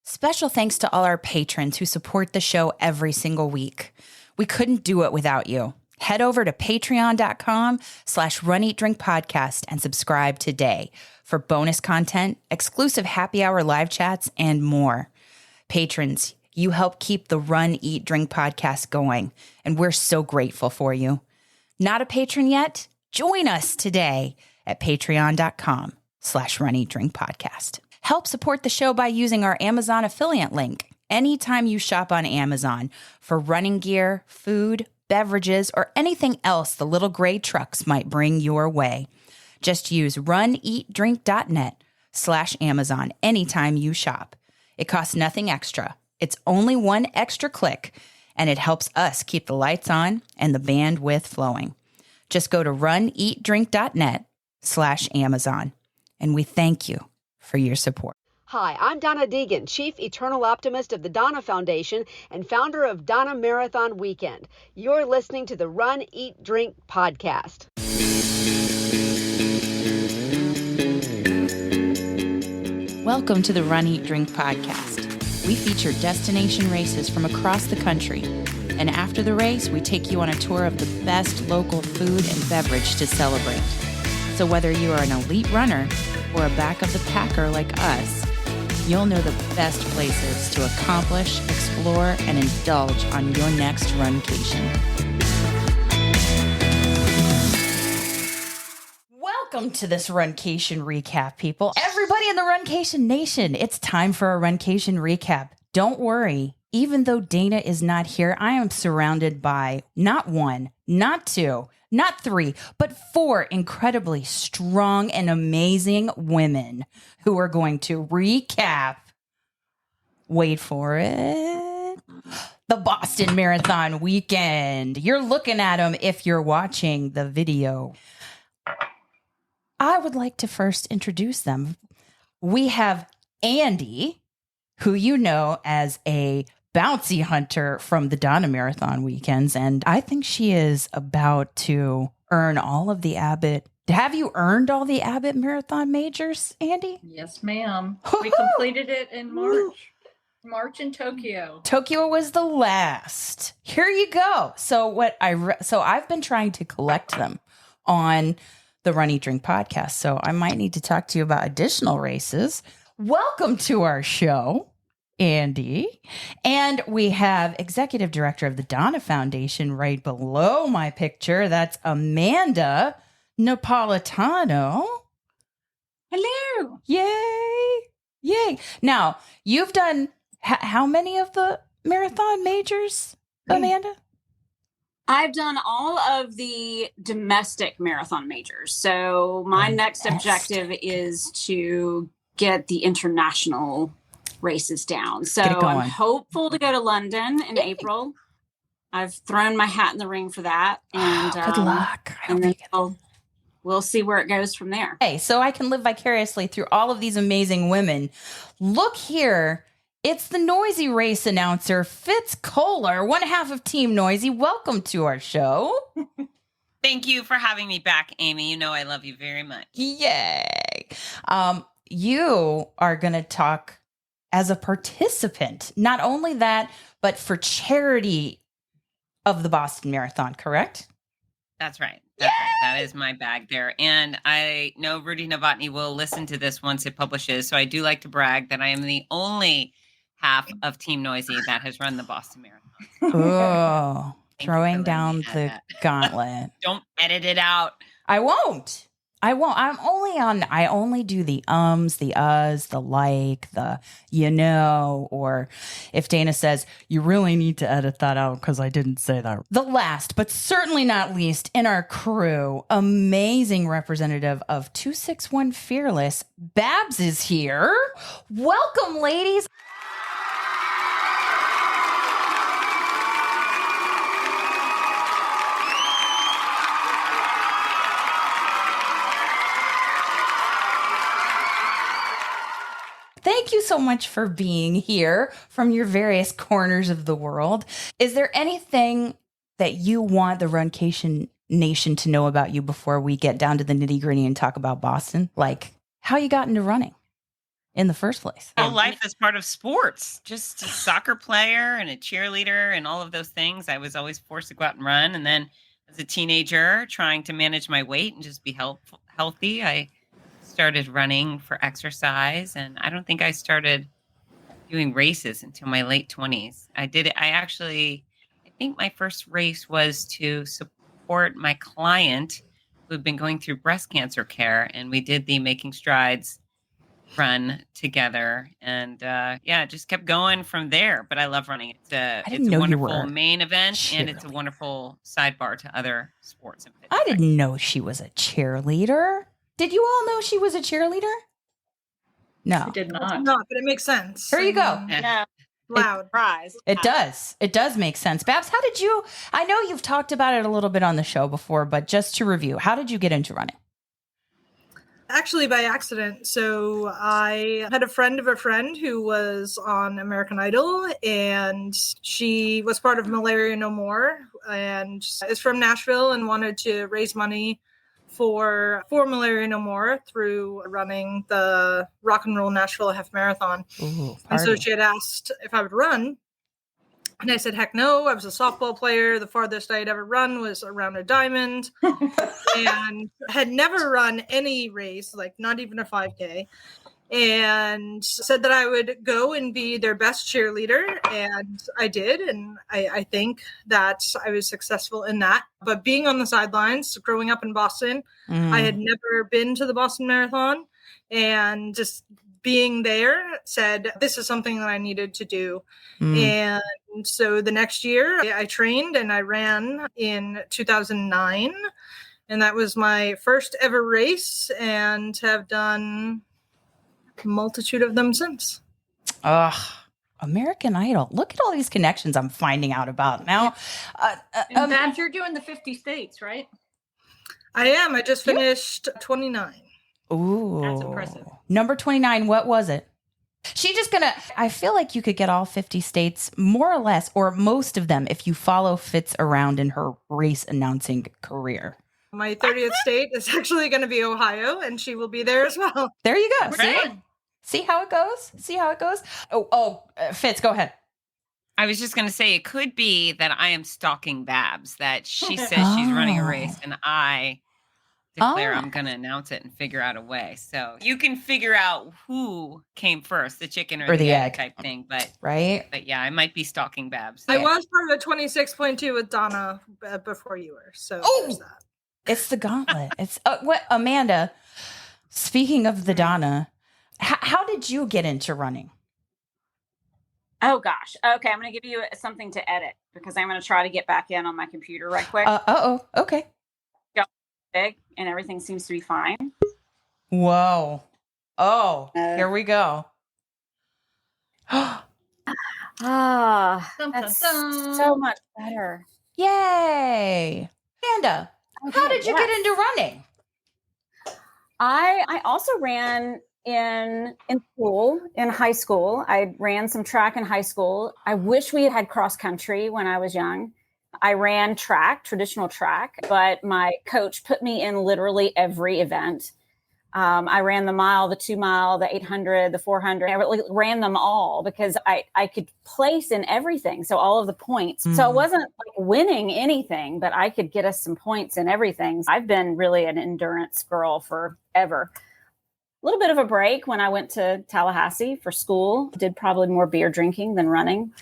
Special thanks to all our patrons who support the show every single week. We couldn't do it without you. Head over to patreon.com/runeatdrinkpodcast and subscribe today for bonus content, exclusive happy hour live chats, and more. Patrons, you help keep the Run, Eat, Drink podcast going, and we're so grateful for you. Not a patron yet? Join us today at patreon.com/runeatdrinkpodcast. Help support the show by using our Amazon affiliate link anytime you shop on Amazon for running gear, food, beverages, or anything else the little gray trucks might bring your way. Just use runeatdrink.net/Amazon anytime you shop. It costs nothing extra. It's only one extra click, and it helps us keep the lights on and the bandwidth flowing. Just go to runeatdrink.net/Amazon, and we thank you for your support. Hi, I'm Donna Deegan, Chief Eternal Optimist of the Donna Foundation and founder of Donna Marathon Weekend. You're listening to the Run, Eat, Drink podcast. Welcome to the Run, Eat, Drink podcast. We feature destination races from across the country. And after the race, we take you on a tour of the best local food and beverage to celebrate. So whether you are an elite runner or a back of the packer like us, you'll know the best places to accomplish, explore, and indulge on your next runcation. Welcome to this Runcation recap, people. Everybody in the Runcation Nation, it's time for a Runcation recap. Don't worry, even though Dana is not here, I am surrounded by not one, not two, not three, but four incredibly strong and amazing women who are going to recap, wait for it, the Boston Marathon weekend. You're looking at them if you're watching the video. I would like to first introduce them. We have Andi, who you know as a bouncy hunter from the Donna Marathon weekends, and I think she is about to earn all of the Abbott. Have you earned all the Abbott Marathon majors, Andi? Yes, ma'am. We completed it in March. March in Tokyo. Tokyo was the last. Here you go. So I've been trying to collect them on the Run, Eat, Drink podcast. So I might need to talk to you about additional races. Welcome to our show, Andi. And we have executive director of the Donna Foundation right below my picture. That's Amanda Napolitano. Hello. Yay. Yay. Now, you've done how many of the marathon majors, Amanda? I've done all of the domestic marathon majors. So my next objective is to get the international races down. So I'm hopeful to go to London in April. I've thrown my hat in the ring for that. And good luck. And then we'll see where it goes from there. Hey, so I can live vicariously through all of these amazing women. Look here. It's the Noisy Race announcer, Fitz Kohler, one half of Team Noisy. Welcome to our show. Thank you for having me back, Amy. You know I love you very much. Yay. You are going to talk as a participant. Not only that, but for charity of the Boston Marathon, correct? That's right. That's right. That is my bag there. And I know Rudy Novotny will listen to this once it publishes. So I do like to brag that I am the only half of Team Noisy that has run the Boston Marathon. Oh, throwing down the gauntlet. Don't edit it out. I won't. I only do the ums, the uhs, the like, the you know, or if Dana says, you really need to edit that out because I didn't say that. The last, but certainly not least in our crew, amazing representative of 261 Fearless, Babs is here. Welcome, ladies. Thank you so much for being here from your various corners of the world. Is there anything that you want the Runcation Nation to know about you before we get down to the nitty gritty and talk about Boston? Like how you got into running? in the first place? Whole life is part of sports. Just a soccer player and a cheerleader and all of those things. I was always forced to go out and run. And then as a teenager, trying to manage my weight and just be healthy, I started running for exercise. And I don't think I started doing races until my late 20s. I did it. I think my first race was to support my client who had been going through breast cancer care. And we did the Making Strides run together, and just kept going from there. But I love running. It's a wonderful main event, and it's a wonderful sidebar to other sports. I didn't know she was a cheerleader. Did you all know she was a cheerleader? No, I did not. No, but it makes sense. Here you go. Yeah. Loud. Prize. It does. It does make sense. Babs, how did you, I know you've talked about it a little bit on the show before, but just to review, how did you get into running? Actually, by accident. So I had a friend of a friend who was on American Idol, and she was part of Malaria No More and is from Nashville and wanted to raise money for Malaria No More through running the Rock and Roll Nashville Half Marathon. Ooh, and so she had asked if I would run. And I said, heck no. I was a softball player. The farthest I had ever run was around a diamond and had never run any race, like not even a 5K. And said that I would go and be their best cheerleader. And I did. And I think that I was successful in that. But being on the sidelines, growing up in Boston, I had never been to the Boston Marathon. And just being there said, this is something that I needed to do. And so the next year I trained and I ran in 2009. And that was my first ever race, and have done a multitude of them since. American Idol. Look at all these connections I'm finding out about now. And Babs, you're doing the 50 states, right? I am. I just finished 29. Ooh. That's impressive. Number 29, what was it? I feel like you could get all 50 states, more or less, or most of them, if you follow Fitz around in her race announcing career. My 30th state is actually going to be Ohio, and she will be there as well. There you go. Right. See how it goes? Fitz, go ahead. I was just going to say, it could be that I am stalking Babs, that she says she's running a race, and I declare I'm going to announce it and figure out a way. So you can figure out who came first, the chicken or the egg type thing. But right. But yeah, I might be stalking Babs. I was part of a 26.2 with Donna before you were. So there's that. It's the gauntlet. It's Amanda, speaking of the Donna, how did you get into running? Oh, gosh. Okay. I'm going to give you something to edit because I'm going to try to get back in on my computer right quick. Okay. Big, and everything seems to be fine. Whoa. Here we go. That's so much better. Yay. Amanda, how did you get into running? I also ran in school, in high school. I ran some track in high school. I wish we had cross country when I was young. I ran track, traditional track, but my coach put me in literally every event. I ran the mile, the 2 mile, the 800, the 400. I ran them all because I could place in everything. So all of the points. So I wasn't like winning anything, but I could get us some points in everything. I've been really an endurance girl forever. A little bit of a break when I went to Tallahassee for school. Did probably more beer drinking than running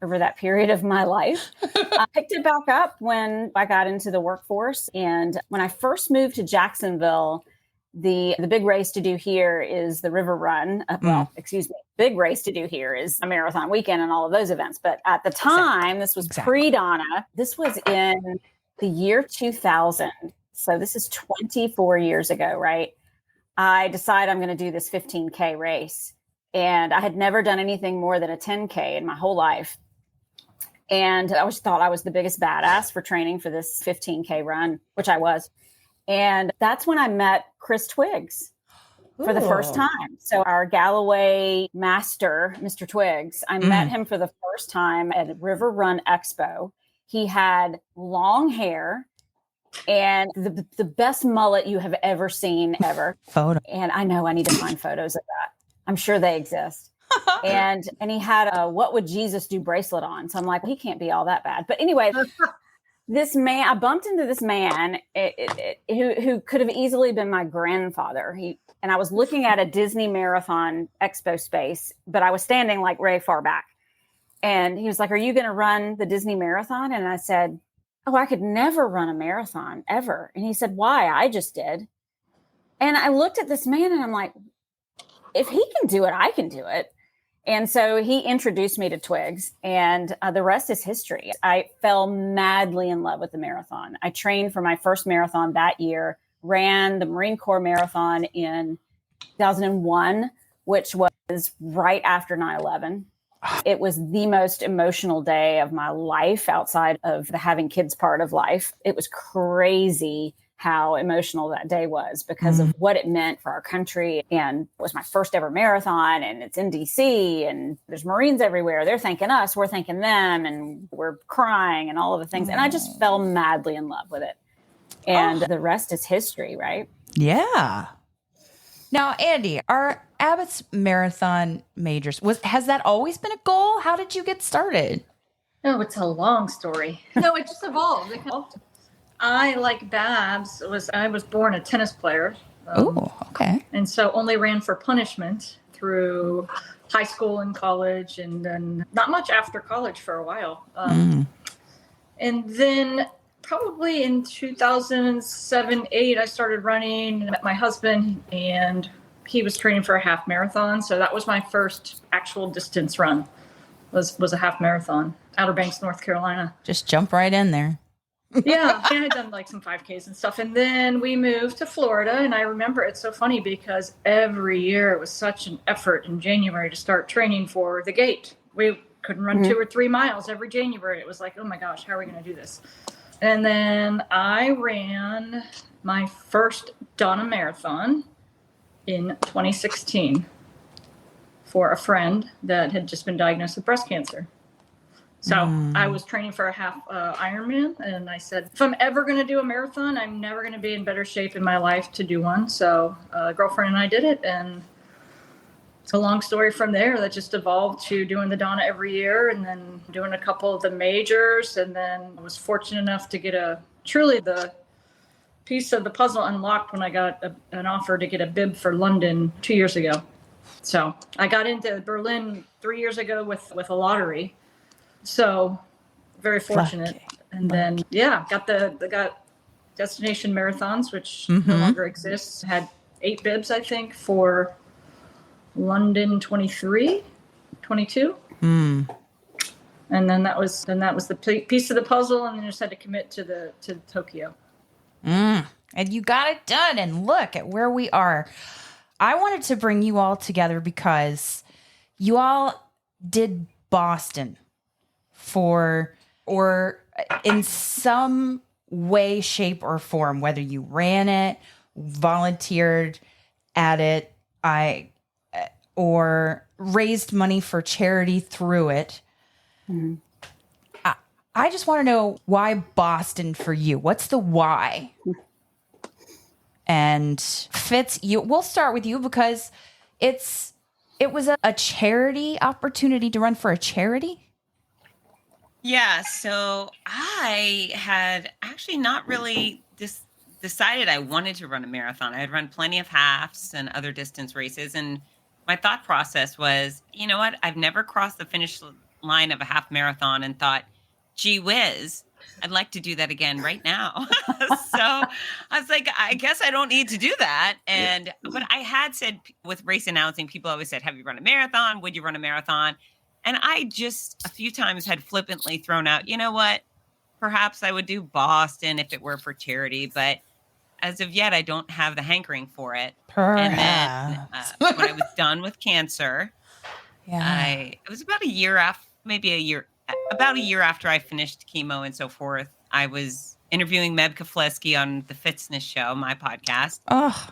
over that period of my life. I picked it back up when I got into the workforce. And when I first moved to Jacksonville, the big race to do here is the River Run. Big race to do here is a marathon weekend and all of those events. But at the time, this was pre-Donna. This was in the year 2000. So this is 24 years ago, right? I decided I'm going to do this 15K race. And I had never done anything more than a 10K in my whole life. And I always thought I was the biggest badass for training for this 15K run, which I was. And that's when I met Chris Twiggs for the first time. So our Galloway master, Mr. Twiggs, I met him for the first time at River Run Expo. He had long hair and the best mullet you have ever seen ever. Photo. And I know I need to find photos of that. I'm sure they exist. and he had a "What Would Jesus Do" bracelet on. So I'm like, he can't be all that bad. But anyway, this man, I bumped into this man who could have easily been my grandfather. And I was looking at a Disney Marathon expo space, but I was standing like very far back. And he was like, "Are you going to run the Disney Marathon?" And I said, "Oh, I could never run a marathon ever." And he said, "Why? I just did." And I looked at this man and I'm like, if he can do it, I can do it. And so he introduced me to Twigs, and the rest is history. I fell madly in love with the marathon. I trained for my first marathon that year, ran the Marine Corps Marathon in 2001, which was right after 9/11. It was the most emotional day of my life outside of the having kids part of life. It was crazy how emotional that day was because of what it meant for our country. And it was my first ever marathon, and it's in DC, and there's Marines everywhere. They're thanking us, we're thanking them, and we're crying and all of the things. And I just fell madly in love with it. And the rest is history, right? Yeah. Now, Andi, are Abbott's marathon majors, has that always been a goal? How did you get started? No, it's a long story. No, it just evolved. I, like Babs, I was born a tennis player. Oh, okay. And so only ran for punishment through high school and college, and then not much after college for a while. And then probably in 2007, 8, I started running. I met my husband, and he was training for a half marathon. So that was my first actual distance run, was a half marathon, Outer Banks, North Carolina. Just jump right in there. Yeah, I had done like some 5Ks and stuff. And then we moved to Florida. And I remember it's so funny because every year it was such an effort in January to start training for the gate. We couldn't run 2 or 3 miles every January. It was like, oh my gosh, how are we going to do this? And then I ran my first Donna Marathon in 2016 for a friend that had just been diagnosed with breast cancer. So I was training for a half Ironman, and I said, if I'm ever going to do a marathon, I'm never going to be in better shape in my life to do one. So a girlfriend and I did it, and it's a long story from there that just evolved to doing the Donna every year, and then doing a couple of the majors, and then I was fortunate enough to get truly the piece of the puzzle unlocked when I got an offer to get a bib for London 2 years ago. So I got into Berlin 3 years ago with a lottery. So very fortunate. And then, got got Destination Marathons, which no longer exists. Had 8 bibs, I think, for London 23, 22. And then that was the piece of the puzzle, and then just had to commit to Tokyo. And you got it done, and look at where we are. I wanted to bring you all together because you all did Boston or in some way, shape, or form, whether you ran it, volunteered at it, or raised money for charity through it. I just want to know, why Boston for you? What's the why? And Fitz, we'll start with you because it was a charity opportunity to run for a charity. Yeah, so I had actually not really decided I wanted to run a marathon. I had run plenty of halves and other distance races, and my thought process was, you know what? I've never crossed the finish line of a half marathon and thought, gee whiz, I'd like to do that again right now. So I was like, I guess I don't need to do that. But I had said, with race announcing, people always said, have you run a marathon? Would you run a marathon? And I just a few times had flippantly thrown out, you know what? Perhaps I would do Boston if it were for charity. But as of yet, I don't have the hankering for it. Perhaps. And then when I was done with cancer, it was about a year after I finished chemo and so forth. I was interviewing Meb Keflezighi on the Fitzness Show, my podcast.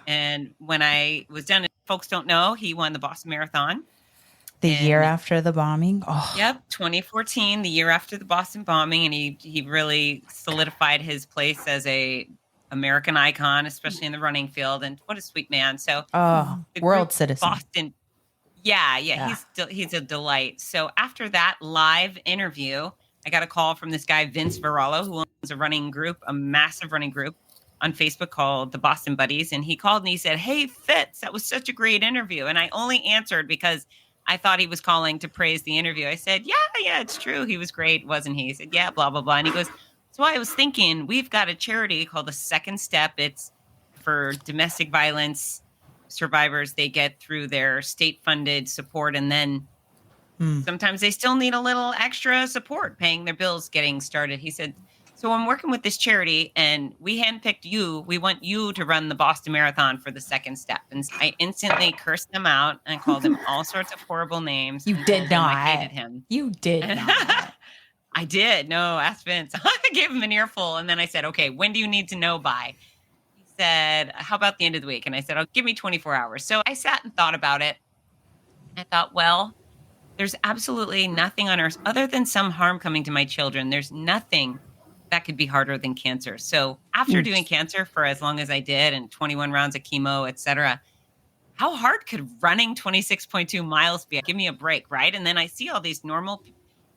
And when I was done, folks don't know, he won the Boston Marathon. The year after the bombing? Yep, 2014, the year after the Boston bombing. And he really solidified his place as a American icon, especially in the running field. And what a sweet man. So world citizen. Boston Yeah. He's a delight. So after that live interview, I got a call from this guy, Vince Varallo, who owns a massive running group on Facebook called the Boston Buddies. And he called and he said, "Hey, Fitz, that was such a great interview." And I only answered because I thought he was calling to praise the interview. I said, yeah, it's true. He was great, wasn't he? He said, yeah, blah, blah, blah. And he goes, "So I was thinking, we've got a charity called The Second Step. It's for domestic violence survivors. They get through their state-funded support, and then sometimes they still need a little extra support paying their bills getting started." He said, "So I'm working with this charity, and we handpicked you. We want you to run the Boston Marathon for The Second Step." And I instantly cursed them out and called him all sorts of horrible names. You did not. I hated him. You did not. I did. No, ask Vince. I gave him an earful, and then I said, "Okay, when do you need to know by?" He said, "How about the end of the week?" And I said, "Oh, give me 24 hours." So I sat and thought about it. I thought, well, there's absolutely nothing on earth other than some harm coming to my children. There's nothing that could be harder than cancer. So after doing cancer for as long as I did and 21 rounds of chemo, et cetera, how hard could running 26.2 miles be? Give me a break, right? And then I see all these normal,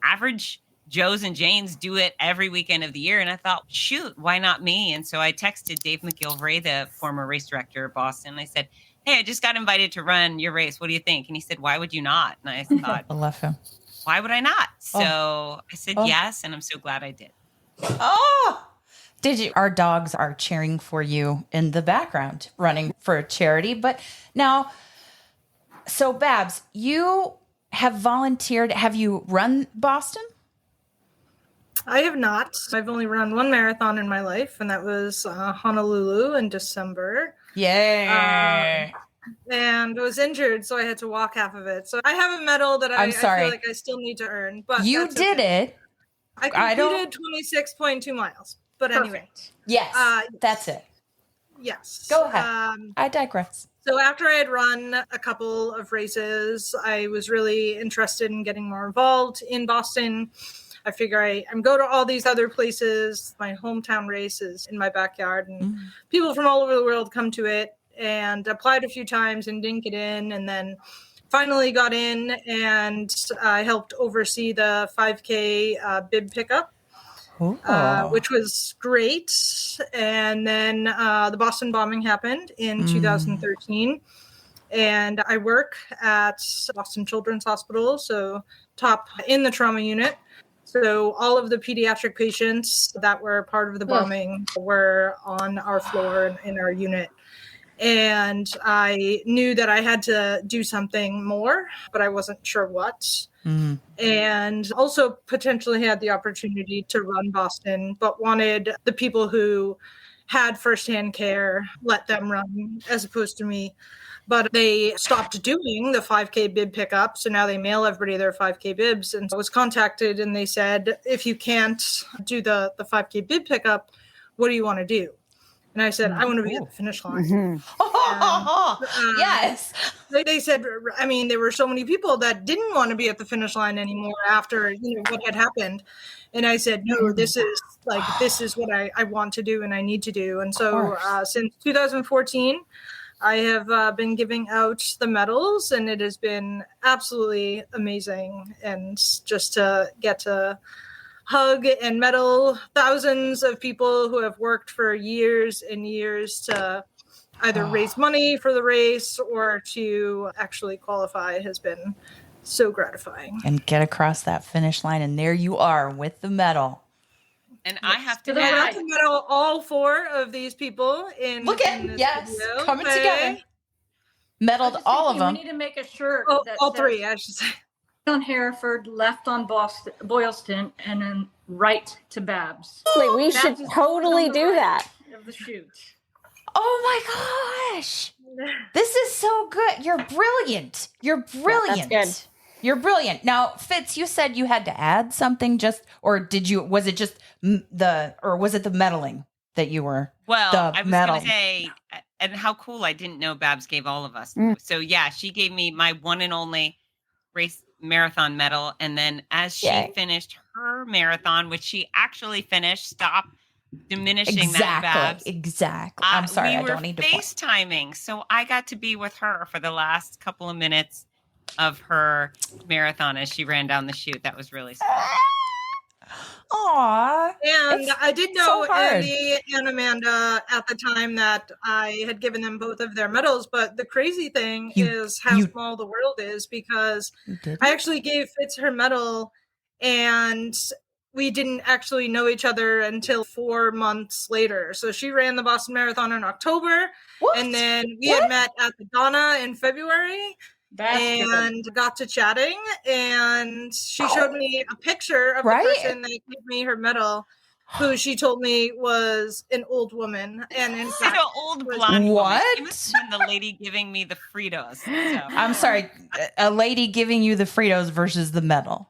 average Joes and Janes do it every weekend of the year. And I thought, shoot, why not me? And so I texted Dave McGilvray, the former race director of Boston. I said, "Hey, I just got invited to run your race. What do you think?" And he said, "Why would you not?" And I thought, I love him. Why would I not? So I said yes, and I'm so glad I did. Oh, did you? Our dogs are cheering for you in the background, running for a charity. But now, so Babs, you have volunteered. Have you run Boston? I have not. I've only run one marathon in my life, and that was Honolulu in December. Yay. And I was injured, so I had to walk half of it. So I have a medal that I feel like I still need to earn. But you did it. I completed 26.2 miles. But anyway. Yes, that's it. Yes. Go ahead. I digress. So after I had run a couple of races, I was really interested in getting more involved in Boston. I figure I'm go to all these other places. My hometown race is in my backyard, and people from all over the world come to it. And applied a few times and didn't get in, and then finally got in, and I helped oversee the 5K bib pickup, which was great. And then the Boston bombing happened in 2013, and I work at Boston Children's Hospital, so top in the trauma unit. So all of the pediatric patients that were part of the bombing were on our floor in our unit. And I knew that I had to do something more, but I wasn't sure what. And also potentially had the opportunity to run Boston, but wanted the people who had firsthand care, let them run as opposed to me. But they stopped doing the 5K bib pickup. So now they mail everybody their 5K bibs. And I was contacted and they said, "If you can't do the 5K bib pickup, what do you want to do?" And I said, "I want to be at the finish line." Yes. They said, I mean, there were so many people that didn't want to be at the finish line anymore after what had happened. And I said, "No, this is what I want to do and I need to do." And so since 2014, I have been giving out the medals, and it has been absolutely amazing. And just to get to hug and medal thousands of people who have worked for years and years to either raise money for the race or to actually qualify has been so gratifying. And get across that finish line, and there you are with the medal. And I have to I have to medal all four of these people in Look at video. Coming together. Medaled all of them. We need to make a shirt. All three, I should say. On Hereford, left on Boylston, and then right to Babs. Wait, we should totally do that. Of the shoot. Oh my gosh. This is so good. You're brilliant. You're brilliant. Yeah, that's good. You're brilliant. Now, Fitz, you said you had to add something was it just was it the medaling that you were? Well, I was going to say, and how cool, I didn't know Babs gave all of us. So yeah, she gave me my one and only race marathon medal. And then as she finished her marathon, which she actually finished, stop diminishing that, Babs. Exactly. I'm sorry, I don't need to FaceTiming. So I got to be with her for the last couple of minutes of her marathon as she ran down the chute. That was really special. Aw. And I did know so hard. Andi and Amanda at the time that I had given them both of their medals. But the crazy thing is how small the world is, because I actually gave Fitz her medal and we didn't actually know each other until 4 months later. So she ran the Boston Marathon in October. What? And then we had met at the Donna in February. And got to chatting, and she showed me a picture of the person that gave me her medal, who she told me was an old woman, and in fact, an old blonde woman. She must have been the lady giving me the Fritos. So. I'm sorry, a lady giving you the Fritos versus the medal.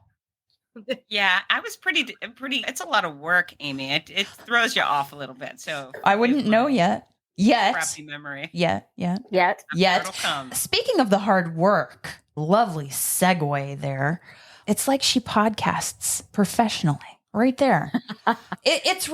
Yeah, I was pretty. It's a lot of work, Amy. It throws you off a little bit. So I wouldn't know yet. Crappy memory. Yet. Speaking of the hard work, lovely segue there. It's like she podcasts professionally right there. It's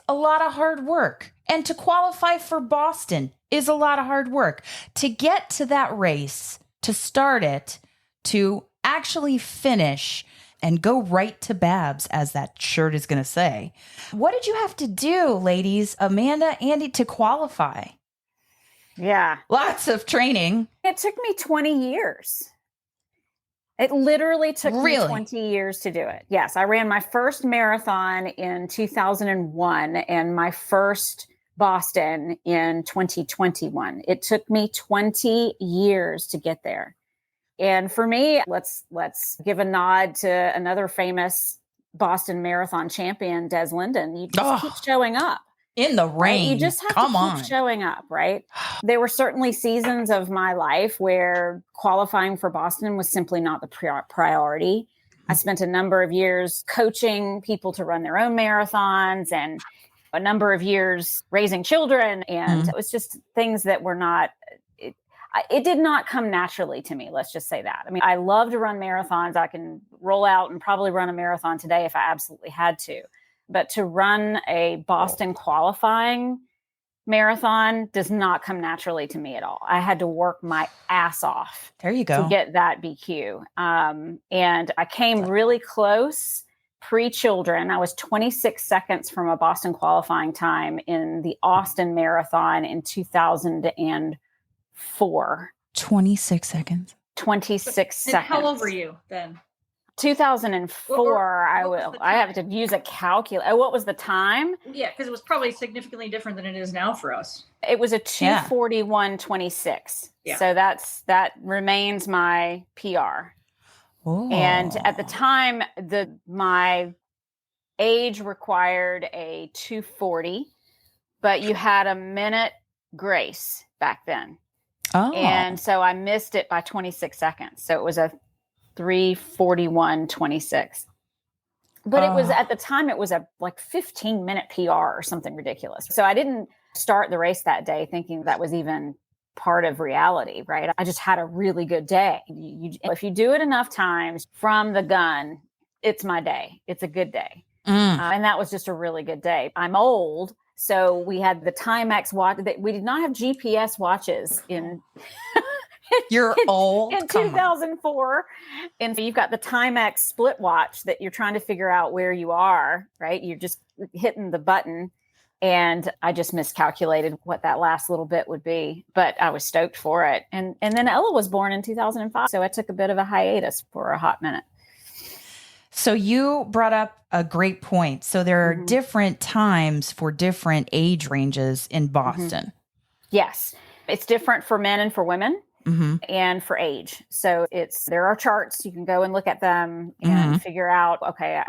a lot of hard work. And to qualify for Boston is a lot of hard work. To get to that race, to start it, to actually finish and go right to Babs, as that shirt is going to say. What did you have to do, ladies, Amanda, Andi, to qualify? Yeah. Lots of training. It took me 20 years. It literally took me 20 years to do it. Yes, I ran my first marathon in 2001 and my first Boston in 2021. It took me 20 years to get there. And for me, let's give a nod to another famous Boston Marathon champion, Des Linden. You just keep showing up. In the rain. Right? You just have to keep showing up, right? There were certainly seasons of my life where qualifying for Boston was simply not the priority. I spent a number of years coaching people to run their own marathons and a number of years raising children. And it was just things that were not... It did not come naturally to me. Let's just say that. I mean, I love to run marathons. I can roll out and probably run a marathon today if I absolutely had to. But to run a Boston qualifying marathon does not come naturally to me at all. I had to work my ass off. There you go. To get that BQ. And I came really close pre-children. I was 26 seconds from a Boston qualifying time in the Austin Marathon in 2004. 26 seconds. 26 seconds. How old were you then? 2004. I have to use a calculator. What was the time? Yeah, because it was probably significantly different than it is now for us. It was a 2:41:26. Yeah. So that remains my PR. Ooh. And at the time, my age required a 2:40, but you had a minute grace back then. Oh. And so I missed it by 26 seconds. So it was a 3:41:26. But it was at the time, it was a 15-minute PR or something ridiculous. So I didn't start the race that day thinking that was even part of reality, right? I just had a really good day. If you do it enough times from the gun, it's my day. It's a good day. And that was just a really good day. I'm old. So we had the Timex watch. We did not have GPS watches in. You're old. In 2004, and so you've got the Timex split watch that you're trying to figure out where you are. Right, you're just hitting the button, and I just miscalculated what that last little bit would be. But I was stoked for it, and then Ella was born in 2005, so I took a bit of a hiatus for a hot minute. So you brought up a great point. So there are different times for different age ranges in Boston. Yes. It's different for men and for women and for age. So there are charts. You can go and look at them and figure out, okay,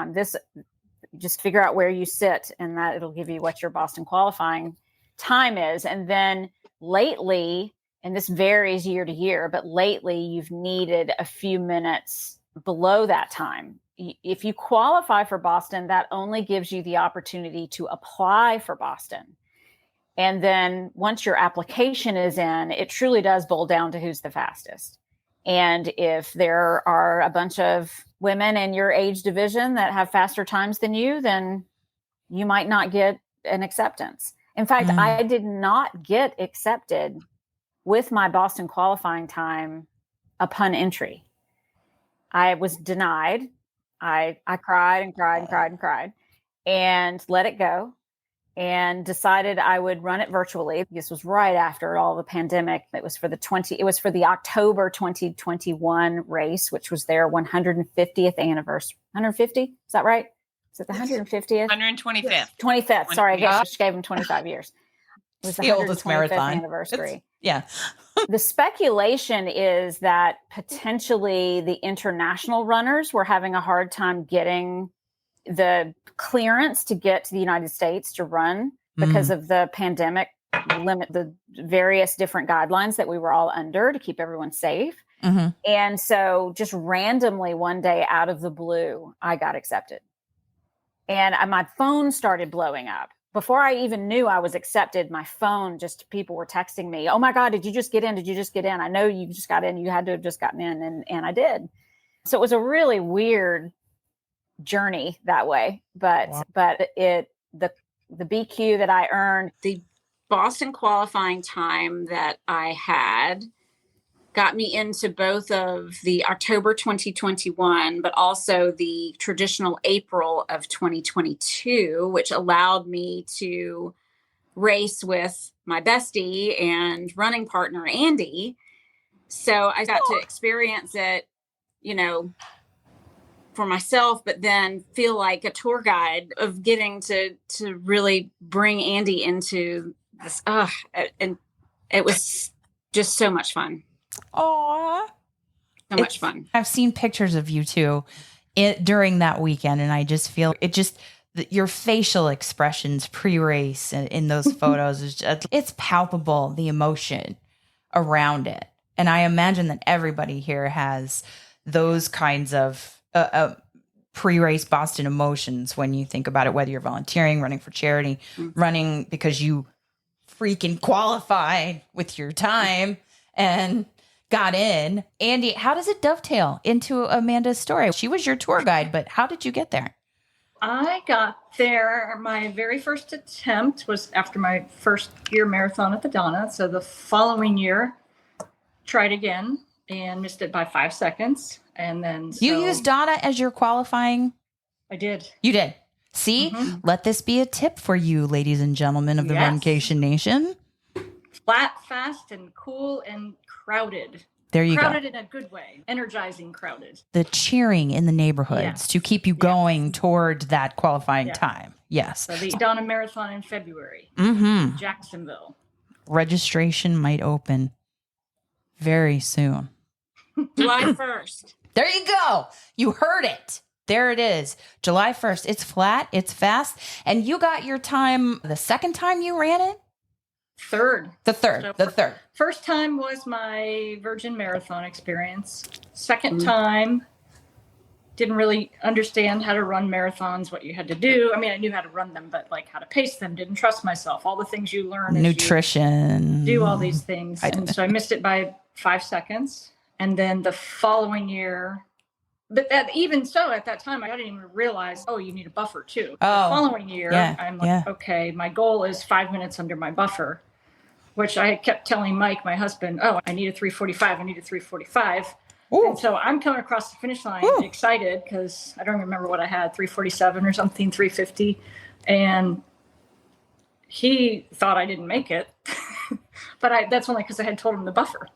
just figure out where you sit, and that it'll give you what your Boston qualifying time is. And then lately, and this varies year to year, but lately you've needed a few minutes below that time. If you qualify for Boston, that only gives you the opportunity to apply for Boston. And then once your application is in, it truly does boil down to who's the fastest. And if there are a bunch of women in your age division that have faster times than you, then you might not get an acceptance. In fact, I did not get accepted with my Boston qualifying time upon entry. I was denied. I cried and cried and cried and cried and let it go and decided I would run it virtually. This was right after all the pandemic. It was for the October 2021 race, which was their 150th anniversary. 150? Is that right? Is it the 150th? 125th. 25th. Sorry, I just gave them 25 years. It was the oldest 125th marathon anniversary. Yeah. The speculation is that potentially the international runners were having a hard time getting the clearance to get to the United States to run because of the pandemic limit, the various different guidelines that we were all under to keep everyone safe. And so just randomly one day out of the blue, I got accepted. And my phone started blowing up. Before I even knew I was accepted, my phone, just people were texting me, "Oh my God, did you just get in? Did you just get in? I know you just got in. You had to have just gotten in." And I did. So it was a really weird journey that way. But the BQ that I earned, the Boston qualifying time that I had got me into both of the October 2021, but also the traditional April of 2022, which allowed me to race with my bestie and running partner, Andi. So I got to experience it, for myself, but then feel like a tour guide of getting to really bring Andi into this. And it was just so much fun. Aw. So much fun. I've seen pictures of you two during that weekend, and I just feel your facial expressions pre-race in those photos is it's palpable, the emotion around it. And I imagine that everybody here has those kinds of pre-race Boston emotions when you think about it, whether you're volunteering, running for charity, running because you freaking qualified with your time and got in. Andi, how does it dovetail into Amanda's story? She was your tour guide, but how did you get there? I got there. My very first attempt was after my first year marathon at the Donna. So the following year, tried again and missed it by 5 seconds. And then you used Donna as your qualifying? I did. You did. See, let this be a tip for you, ladies and gentlemen of the Runcation Nation. Flat, fast, and cool, and crowded. There you crowded go. In a good way. Energizing crowded. The cheering in the neighborhoods to keep you going toward that qualifying time. Yes. So the Donna Marathon in February. Jacksonville. Registration might open very soon. July 1st. There you go. You heard it. There it is. July 1st. It's flat. It's fast. And you got your time the second time you ran it? Third. The third. First time was my Virgin Marathon experience. Second time, didn't really understand how to run marathons, what you had to do. I mean, I knew how to run them, but like how to pace them, didn't trust myself. All the things you learn. Nutrition. Do all these things. So I missed it by 5 seconds. And then the following year, but even so, at that time, I didn't even realize, you need a buffer too. The following year, I'm like, okay, my goal is 5 minutes under my buffer, which I kept telling Mike, my husband, I need a 3:45. I need a 3:45. And so I'm coming across the finish line excited because I don't remember what I had, 3:47 or something, 3:50. And he thought I didn't make it, but that's only because I had told him the buffer.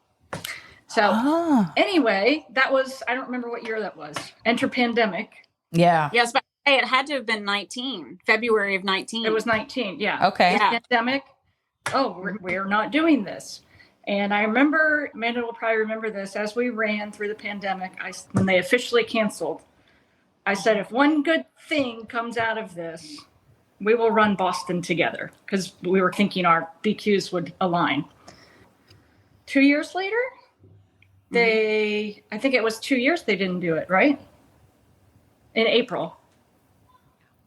So anyway, that was, I don't remember what year that was. Enter pandemic. Yeah. Yes, but it had to have been 19, February of 19. It was 19, yeah. Okay. Yeah. Pandemic. We're not doing this. And I remember, Amanda will probably remember this, as we ran through the pandemic, when they officially canceled, I said, if one good thing comes out of this, we will run Boston together, because we were thinking our BQs would align. 2 years later, I think it was 2 years they didn't do it, right? In April.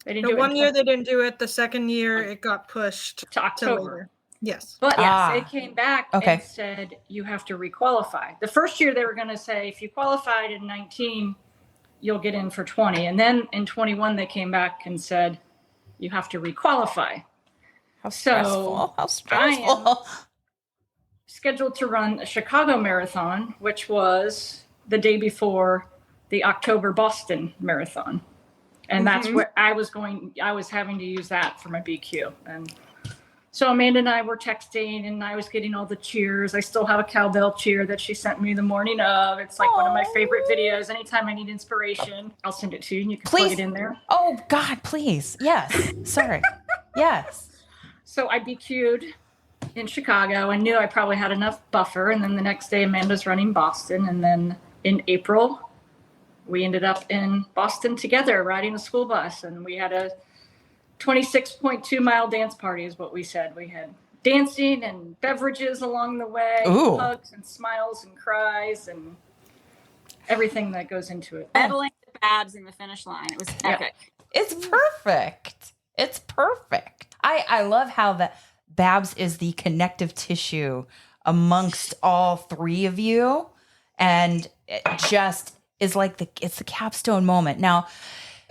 They didn't do it. 1 year they didn't do it. The second year it got pushed to October. Yes. But yes, they came back and said you have to requalify. The first year they were going to say if you qualified in 19, you'll get in for 20. And then in 21 they came back and said you have to requalify. How stressful. How stressful. scheduled to run a Chicago marathon, which was the day before the October Boston marathon. And that's where I was having to use that for my BQ. And so Amanda and I were texting, and I was getting all the cheers. I still have a cowbell cheer that she sent me the morning of. It's like one of my favorite videos. Anytime I need inspiration, I'll send it to you, and you can plug it in there. Oh, God, please. Yes. Sorry. Yes. So I BQ'd in Chicago. I knew I probably had enough buffer. And then the next day, Amanda's running Boston. And then in April, we ended up in Boston together riding a school bus. And we had a 26.2 mile dance party is what we said. We had dancing and beverages along the way, hugs and smiles and cries and everything that goes into it. Battling the Babs in the finish line. It was epic. It's perfect. It's perfect. I love how that Babs is the connective tissue amongst all three of you. And it just is like it's the capstone moment. Now,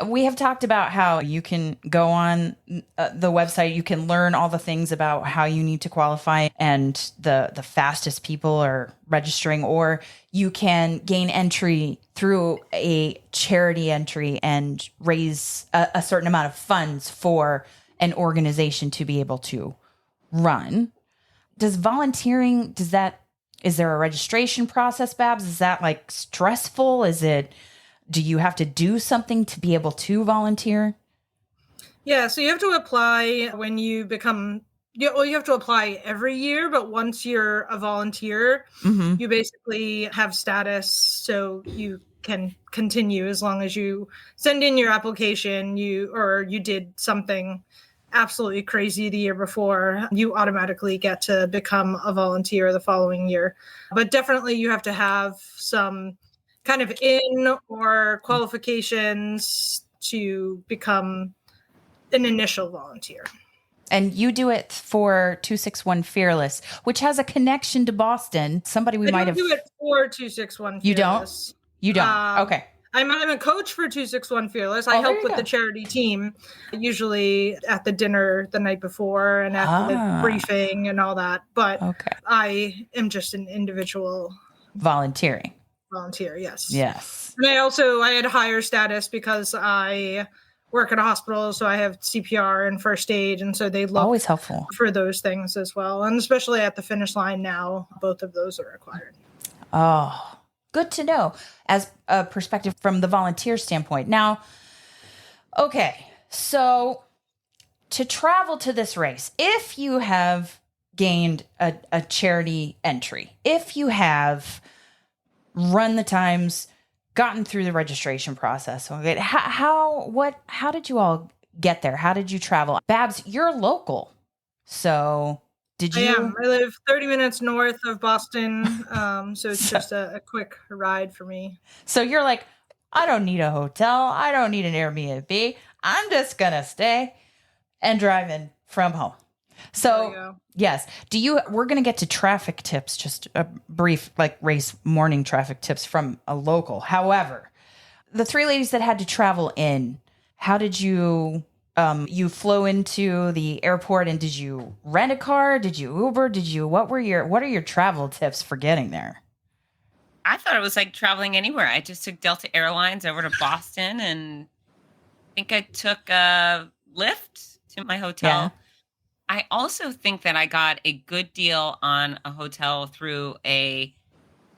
we have talked about how you can go on the website, you can learn all the things about how you need to qualify, and the fastest people are registering, or you can gain entry through a charity entry and raise a certain amount of funds for an organization to be able to run. Is there a registration process, Babs? Is that like stressful? Do you have to do something to be able to volunteer? Yeah, so you have to apply when you become, you have to apply every year, but once you're a volunteer, you basically have status, so you can continue as long as you send in your application, you did something absolutely crazy the year before, you automatically get to become a volunteer the following year. But definitely you have to have some kind of in or qualifications to become an initial volunteer. And you do it for 261 Fearless, which has a connection to Boston. Somebody might have. I don't do it for 261 Fearless. You don't? You don't? Okay. I'm a coach for 261 Fearless. I help with the charity team, usually at the dinner the night before and at the briefing and all that. But I am just an individual volunteer, yes. Yes. And I had higher status because I work at a hospital, so I have CPR and first aid, and so they look always helpful for those things as well. And especially at the finish line now, both of those are required. Oh, good to know as a perspective from the volunteer standpoint. Now, okay, so to travel to this race, if you have gained a charity entry, if you have run the times, gotten through the registration process, okay, how did you all get there? How did you travel? Babs, you're local, so did you? I am. I live 30 minutes north of Boston, so it's just a quick ride for me. So you're like, I don't need a hotel. I don't need an Airbnb. I'm just going to stay and drive in from home. So yes, we're going to get to traffic tips, just a brief race morning traffic tips from a local. However, the three ladies that had to travel in, how did you, you flew into the airport, and did you rent a car? Did you Uber? What are your travel tips for getting there? I thought it was like traveling anywhere. I just took Delta Airlines over to Boston, and I think I took a Lyft to my hotel. Yeah. I also think that I got a good deal on a hotel through a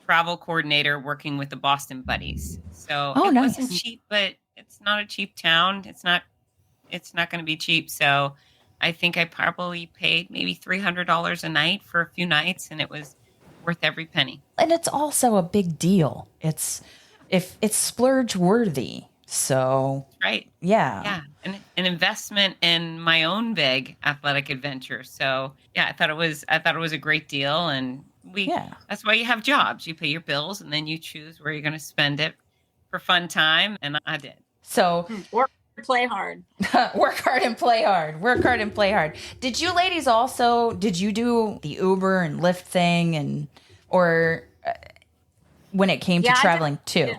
travel coordinator working with the Boston Buddies. So it wasn't cheap, but it's not a cheap town. It's not going to be cheap. So I think I probably paid maybe $300 a night for a few nights, and it was worth every penny. And it's also a big deal. It's splurge worthy. So right. Yeah. An investment in my own big athletic adventure. So yeah, I thought it was a great deal. And that's why you have jobs. You pay your bills, and then you choose where you're going to spend it for fun time. And I did. So work, play hard. Work hard and play hard. Work hard and play hard. Did you ladies did you do the Uber and Lyft thing or when it came to traveling too?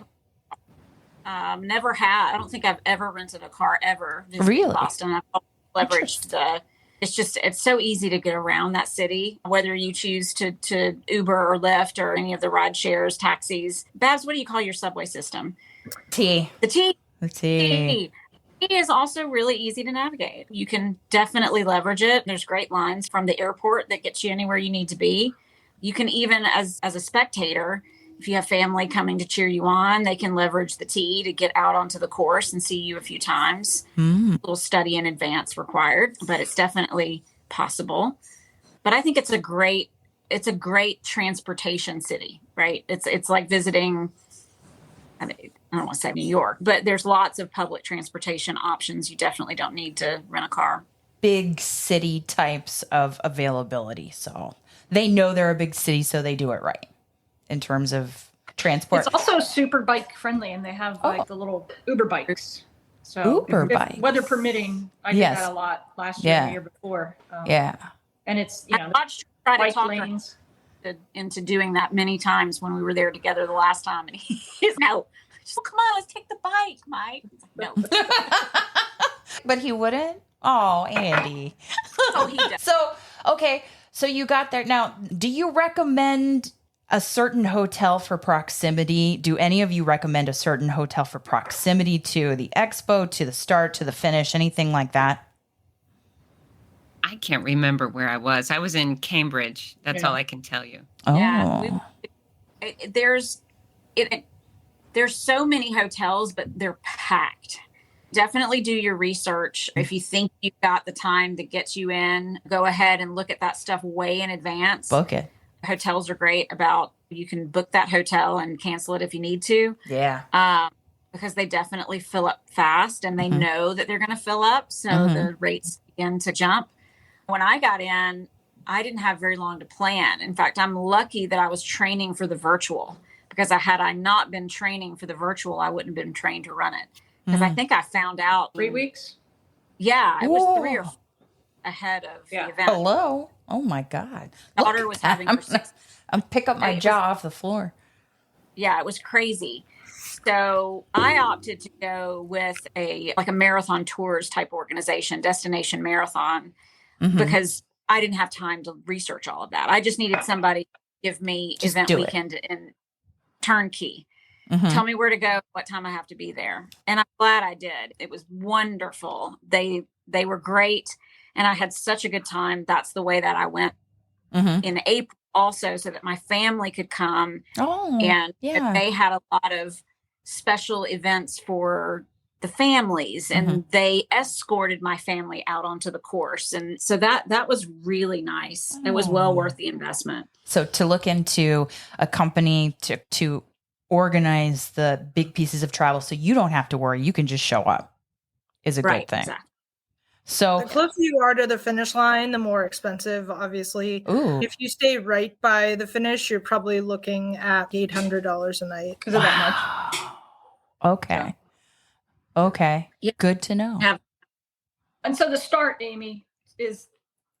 Never had. I don't think I've ever rented a car ever. Really? Boston. I've leveraged the it's so easy to get around that city, whether you choose to Uber or Lyft or any of the ride shares, taxis. Babs, what do you call your subway system? T. The T. The T. It is also really easy to navigate. You can definitely leverage it. There's great lines from the airport that gets you anywhere you need to be. You can even, as a spectator, if you have family coming to cheer you on, they can leverage the T to get out onto the course and see you a few times. A little study in advance required, but it's definitely possible. But I think it's a great transportation city, right? It's like visiting, I don't want to say New York, but there's lots of public transportation options. You definitely don't need to rent a car. Big city types of availability. So they know they're a big city, so they do it right in terms of transport. It's also super bike friendly, and they have like the little Uber bikes. So Uber bikes. Weather permitting, I did that a lot last year and the year before. And it's, I watched try to talk lanes. Into doing that many times when we were there together the last time, and he's no. Just, come on, let's take the bike, Mike. No. But he wouldn't? Oh, Andy. Oh, he does. So you got there. Now, do you recommend a certain hotel for proximity? Do any of you recommend a certain hotel for proximity to the expo, to the start, to the finish, anything like that? I can't remember where I was. I was in Cambridge. That's all I can tell you. Oh. Yeah. There's so many hotels, but they're packed. Definitely do your research. If you think you've got the time that gets you in, go ahead and look at that stuff way in advance. Book it. Hotels are great about, you can book that hotel and cancel it if you need to. Yeah. Because they definitely fill up fast, and they know that they're going to fill up. So the rates begin to jump. When I got in, I didn't have very long to plan. In fact, I'm lucky that I was training for the virtual, because had I not been training for the virtual, I wouldn't have been trained to run it. Because I think I found out 3 weeks. Yeah, it was 3 or 4 ahead of the event. Hello. Oh my God. My daughter was having her 6th. I'm pick up my jaw off the floor. Yeah, it was crazy. So I opted to go with a marathon tours type organization, Destination Marathon, because I didn't have time to research all of that. I just needed somebody to give me event weekend and turnkey. Tell me where to go, what time I have to be there. And I'm glad I did. It was wonderful. They were great. And I had such a good time. That's the way that I went in April also, so that my family could come. And they had a lot of special events for the families, and they escorted my family out onto the course. And so that was really nice. It was well worth the investment. So to look into a company to organize the big pieces of travel, so you don't have to worry, you can just show up, is a good thing. Exactly. So the closer you are to the finish line, the more expensive, obviously. Ooh. If you stay right by the finish, you're probably looking at $800 a night. Is it that much? Okay. Okay. Yeah. Good to know. Yeah. And so the start, Amy, is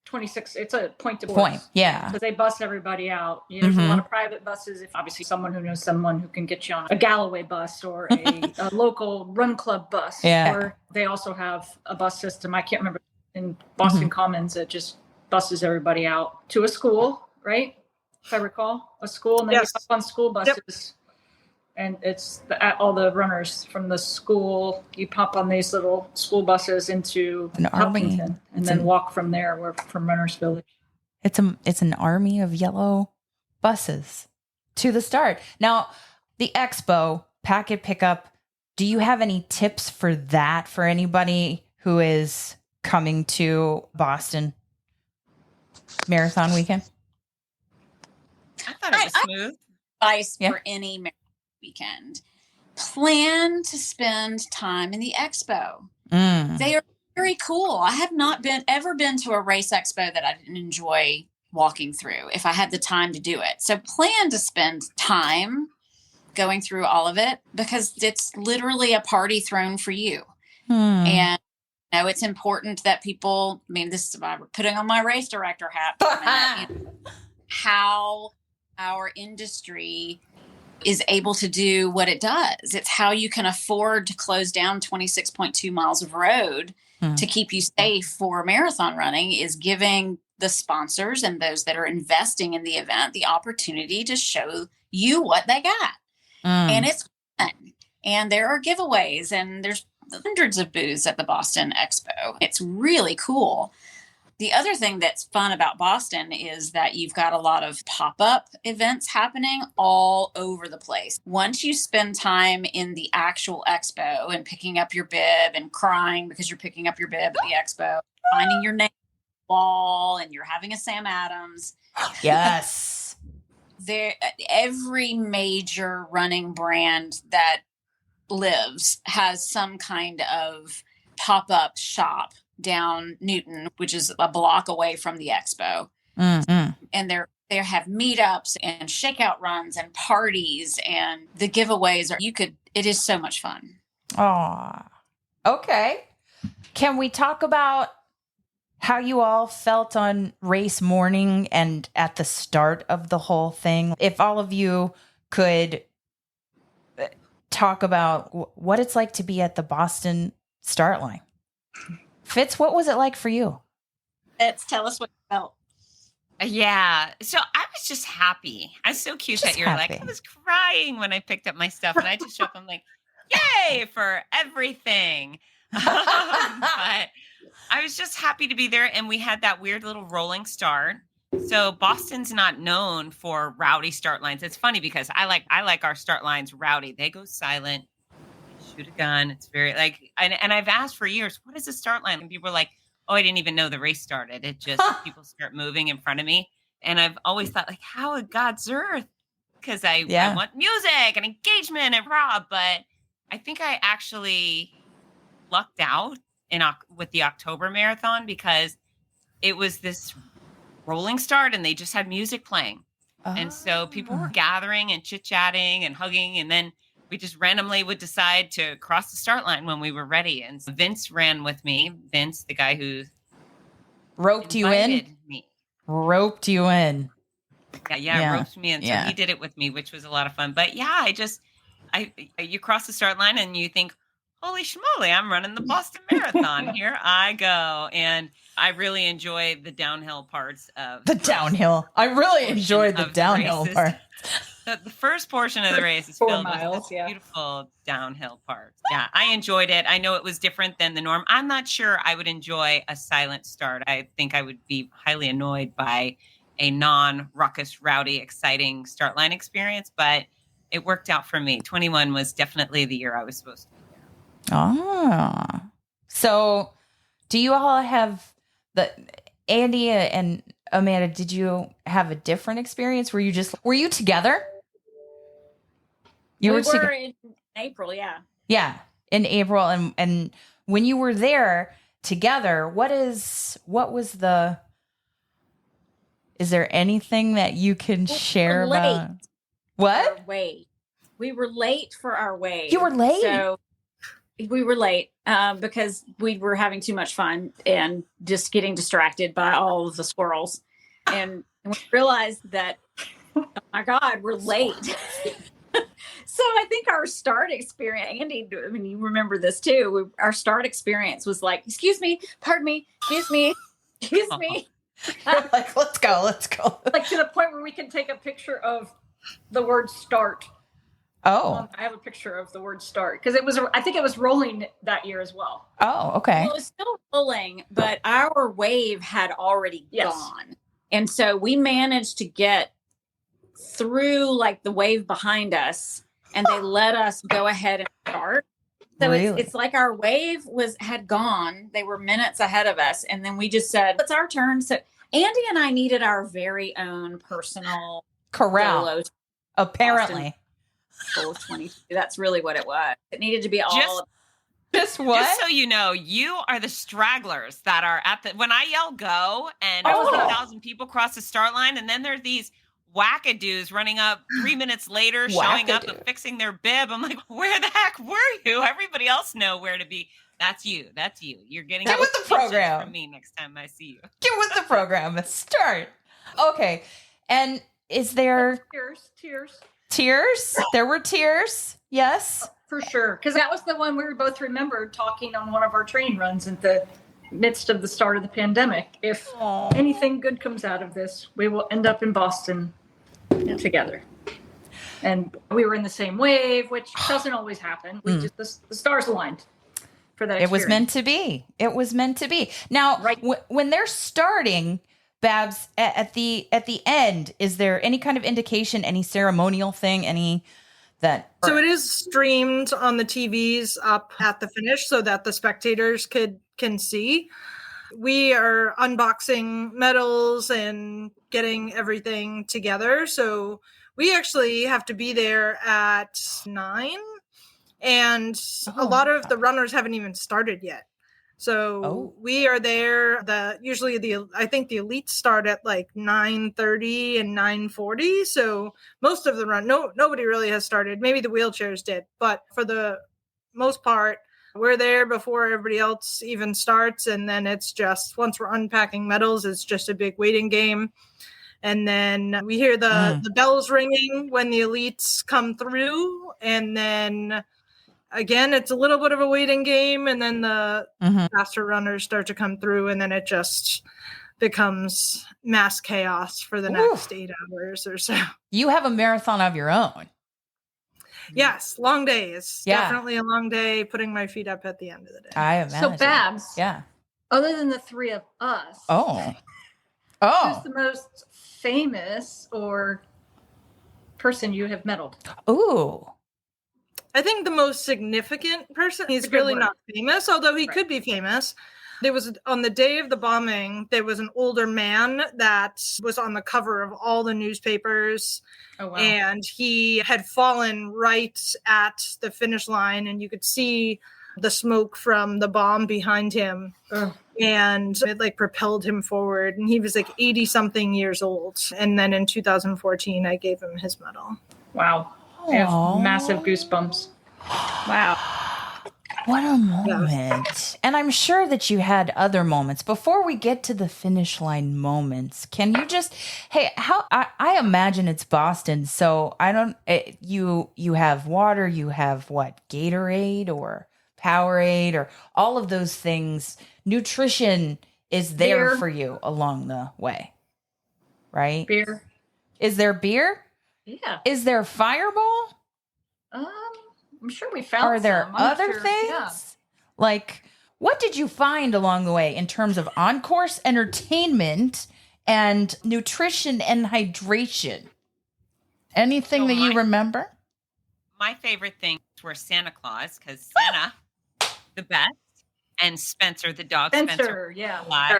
26. It's a point to point. Yeah. So they bus everybody out. There's a lot of private buses. If obviously someone who knows someone who can get you on a Galloway bus or a local run club bus. Yeah. Or they also have a bus system. I can't remember, in Boston Commons, that just buses everybody out to a school, right? If I recall, a school, and then you hop on school buses. Yep. And it's all the runners from the school. You pop on these little school buses into Hopkinton, and then walk from there. We're from Runners Village. It's an army of yellow buses to the start. Now, the expo, packet pickup, do you have any tips for that for anybody who is coming to Boston Marathon weekend? I thought it was smooth. Advice for any marathon weekend: plan to spend time in the expo. They are very cool. I have not ever been to a race expo that I didn't enjoy walking through if I had the time to do it. So plan to spend time going through all of it, because it's literally a party thrown for you. And it's important that people, this is about putting on my race director hat for a minute, how our industry is able to do what it does. It's how you can afford to close down 26.2 miles of road to keep you safe for marathon running, is giving the sponsors and those that are investing in the event the opportunity to show you what they got. And it's fun. And there are giveaways, and there's hundreds of booths at the Boston Expo. It's really cool. The other thing that's fun about Boston is that you've got a lot of pop-up events happening all over the place. Once you spend time in the actual expo and picking up your bib and crying because you're picking up your bib at the expo, finding your name on the wall, and you're having a Sam Adams. Yes. Every major running brand that lives has some kind of pop-up shop down Newton, which is a block away from the expo. And they have meetups and shakeout runs and parties, and the giveaways it is so much fun. Aw. Okay. Can we talk about how you all felt on race morning and at the start of the whole thing? If all of you could talk about what it's like to be at the Boston start line. Fitz, what was it like for you? Tell us what you felt. Yeah. So I was just happy. I was so cute that you're like, I was crying when I picked up my stuff, and I just showed up. I'm like, yay for everything. But I was just happy to be there. And we had that weird little rolling start. So Boston's not known for rowdy start lines. It's funny because I like our start lines rowdy. They go silent, shoot a gun. It's very and I've asked for years, what is a start line? And people are like, oh, I didn't even know the race started. It just, people start moving in front of me. And I've always thought, like, how in God's earth? Because I want music and engagement and raw. But I think I actually lucked out with the October marathon, because it was this rolling start and they just had music playing. And so people were gathering and chit-chatting and hugging. And then we just randomly would decide to cross the start line when we were ready. And so Vince ran with me. Vince, the guy who roped you in. Roped you in. Yeah, roped me in. So he did it with me, which was a lot of fun. But yeah, you cross the start line and you think, holy schmoly, I'm running the Boston Marathon. Here I go. And I really enjoy the downhill parts of the downhill. I really enjoyed the downhill part. The first portion of the race is filled with beautiful downhill parts. Yeah, I enjoyed it. I know it was different than the norm. I'm not sure I would enjoy a silent start. I think I would be highly annoyed by a non-ruckus, rowdy, exciting start line experience, but it worked out for me. 21 was definitely the year I was supposed to be there. Oh. So do you all have Andi and Amanda, did you have a different experience? Were you together? We were in April, yeah. Yeah, in April. And when you were there together, is there anything that you can share about? What? We were late for our wave. You were late? So we were late because we were having too much fun and just getting distracted by all of the squirrels. And we realized that, oh my God, we're late. So I think our start experience, Andi, I mean, you remember this too. Our start experience was like, excuse me, pardon me, excuse me. Like, let's go. Like to the point where we can take a picture of the word start. Oh. I have a picture of the word start because I think it was rolling that year as well. Oh, okay. Well, it was still rolling, but our wave had already gone. And so we managed to get through like the wave behind us, and they let us go ahead and start. So really? it's like our wave had gone. They were minutes ahead of us. And then we just said, it's our turn. So Andi and I needed our very own personal corral. Apparently. Full of 22. That's really what it was. It needed to be all Just so you know, you are the stragglers that are when I yell go and 1,000 people cross the start line, and then there are these wackadoos running up 3 minutes later, showing up and fixing their bib. I'm like, where the heck were you? Everybody else know where to be. That's you. You're getting Get with the program from me next time I see you. Get with the program. Let's start. Okay. And is there Tears. There were tears. Yes. For sure. Because that was the one we both remembered talking on one of our training runs at the midst of the start of the pandemic. If anything good comes out of this, we will end up in Boston together. And we were in the same wave, which doesn't always happen. We just the stars aligned for that. It was meant to be. It was meant to be. Now, when they're starting, Babs, at the end, is there any kind of indication, any ceremonial thing, So it is streamed on the TVs up at the finish so that the spectators can see. We are unboxing medals and getting everything together. So we actually have to be there at 9, and a lot of the runners haven't even started yet. So we are there. I think the elites start at like 9:30 and 9:40. So most of the run, nobody really has started. Maybe the wheelchairs did, but for the most part, we're there before everybody else even starts. And then it's just, once we're unpacking medals, it's just a big waiting game. And then we hear the bells ringing when the elites come through. And then again, it's a little bit of a waiting game. And then the faster runners start to come through. And then it just becomes mass chaos for the next 8 hours or so. You have a marathon of your own. Yes, long days. Definitely a long day, putting my feet up at the end of the day. I imagine. So Babs, yeah. Other than the three of us, who's the most famous or person you have medaled? Ooh. I think the most significant person, he's really not famous, although he could be famous. There was, on the day of the bombing, there was an older man that was on the cover of all the newspapers. Oh, wow. And he had fallen right at the finish line, and you could see the smoke from the bomb behind him. And it like propelled him forward. And he was like 80 something years old. And then in 2014, I gave him his medal. Wow. I have massive goosebumps. Wow. What a moment. And I'm sure that you had other moments. Before we get to the finish line moments, can you just, I imagine it's Boston. So you have water, you have what, Gatorade or Powerade or all of those things. Nutrition is there for you along the way, right? Beer. Is there beer? Yeah. Is there Fireball? I'm sure we found. Are there other things? Yeah. Like, what did you find along the way in terms of on-course entertainment and nutrition and hydration? Anything that you remember? My favorite things were Santa Claus, because Santa, the best, and Spencer, the dog. Spencer, yeah. I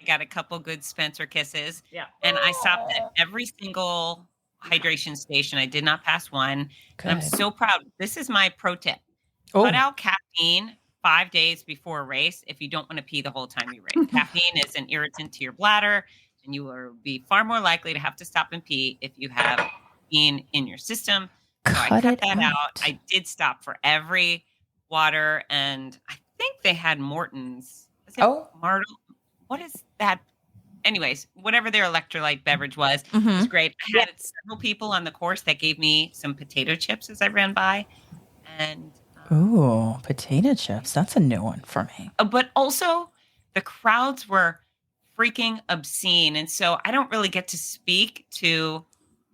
got a couple good Spencer kisses. Yeah. And I stopped at every single hydration station. I did not pass one. And I'm so proud. This is my pro tip. Cut out caffeine 5 days before a race if you don't want to pee the whole time you race. Caffeine is an irritant to your bladder, and you will be far more likely to have to stop and pee if you have caffeine in your system. So I cut that out. I did stop for every water, and I think they had Morton's. Martel? What is that? Anyways, whatever their electrolyte beverage was, it was great. I had several people on the course that gave me some potato chips as I ran by. And potato chips. That's a new one for me. But also, the crowds were freaking obscene. And so I don't really get to speak to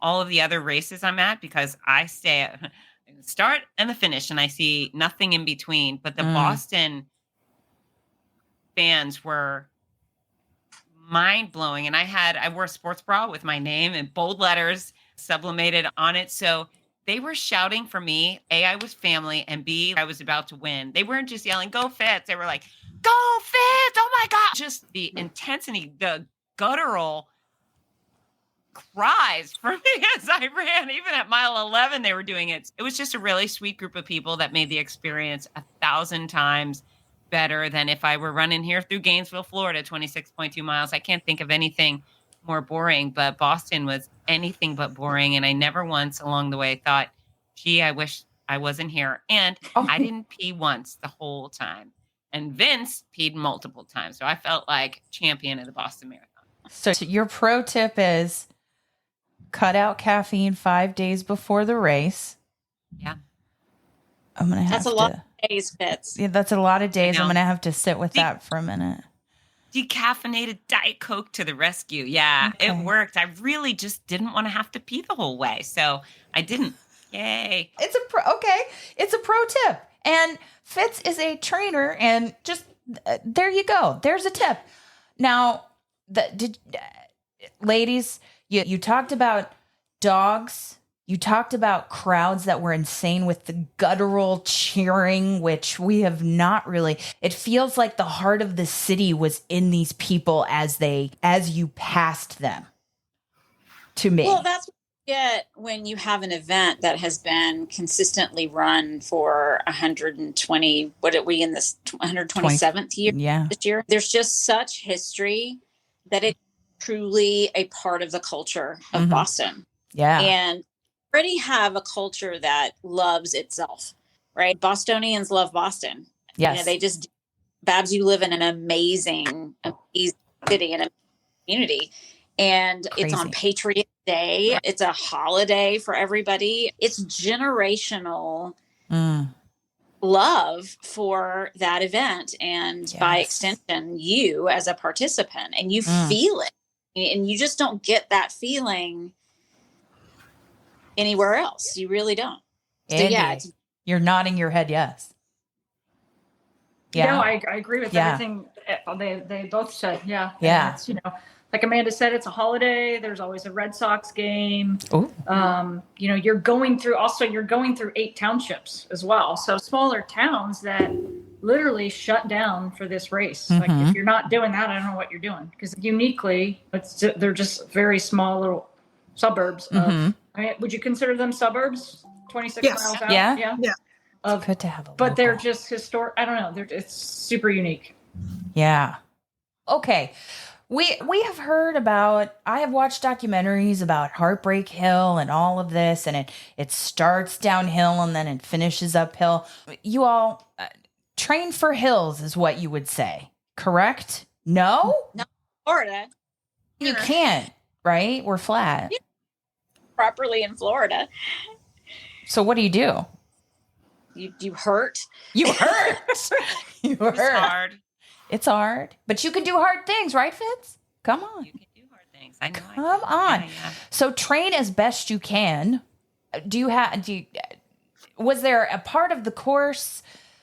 all of the other races I'm at because I stay at the start and the finish, and I see nothing in between. But the Boston fans were mind-blowing, and I wore a sports bra with my name in bold letters sublimated on it, so they were shouting for me. A, I was family, and B, I was about to win. They weren't just yelling, "Go Fitz!" They were like, "Go Fitz! Oh my God!" Just the intensity, the guttural cries for me as I ran. Even at mile 11, they were doing it. It was just a really sweet group of people that made the experience 1,000 times better than if I were running here through Gainesville, Florida, 26.2 miles. I can't think of anything more boring, but Boston was anything but boring. And I never once along the way thought, gee, I wish I wasn't here. And I didn't pee once the whole time. And Vince peed multiple times. So I felt like champion of the Boston Marathon. So your pro tip is cut out caffeine 5 days before the race. Yeah. I'm going to have That's a lot of days, Fitz. Yeah, that's a lot of days. I'm know. going to have to sit with that for a minute. Decaffeinated Diet Coke to the rescue. Yeah, Okay. it worked. I really just didn't want to have to pee the whole way. So I didn't. Yay. It's a pro tip. And Fitz is a trainer, and just there you go. There's a tip. Now, ladies, you talked about dogs. You talked about crowds that were insane with the guttural cheering, which we have not really. It feels like the heart of the city was in these people as you passed them. To me. Well, that's what you get when you have an event that has been consistently run for 120. What are we in this 127th year? Yeah. This year, there's just such history that it's truly a part of the culture of Boston. Yeah. And already have a culture that loves itself, right? Bostonians love Boston. Yes. You know, they just, Babs, you live in an amazing city and a community. And Crazy. It's on Patriot Day. It's a holiday for everybody. It's generational love for that event. And by extension, you as a participant, and you feel it. And you just don't get that feeling anywhere else. You really don't. Andy, So you're nodding your head yes. Yeah. No, I agree with everything they both said. Yeah. Yeah. And it's, you know, like Amanda said, it's a holiday. There's always a Red Sox game. Ooh. You know, you're going through 8 townships as well. So smaller towns that literally shut down for this race. Like if you're not doing that, I don't know what you're doing, because uniquely they're just very small little suburbs of, I mean, would you consider them suburbs? 26 miles out? Yeah. Of, good to have a but local. they're just historic. I don't know. It's super unique. Yeah. Okay. We have heard about, I have watched documentaries about Heartbreak Hill and all of this, and it starts downhill and then it finishes uphill. You all train for hills is what you would say, correct? No? No, Florida. You can't, right? We're flat. Properly in Florida. So what do? You hurt. You hurt. You hurt. It's hard. It's hard. But you can do hard things, right, Fitz? Come on. You can do hard things. I know. Come on. Yeah. So train as best you can. Was there a part of the course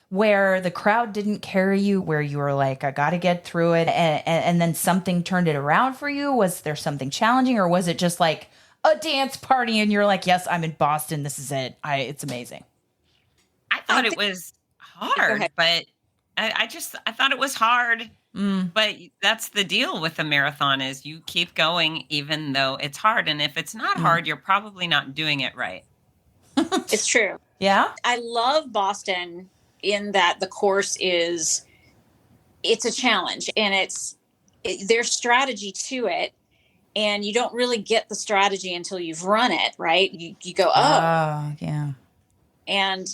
where the crowd didn't carry you, where you were like, I got to get through it, and then something turned it around for you? Was there something challenging, or was it just like a dance party and you're like, yes, I'm in Boston, this is it, it's amazing? I thought it was hard, but I thought it was hard. But that's the deal with a marathon, is you keep going even though it's hard. And if it's not hard, you're probably not doing it right. It's true. Yeah. I love Boston in that the course it's a challenge, and there's strategy to it. And you don't really get the strategy until you've run it, right? You go, oh, yeah. And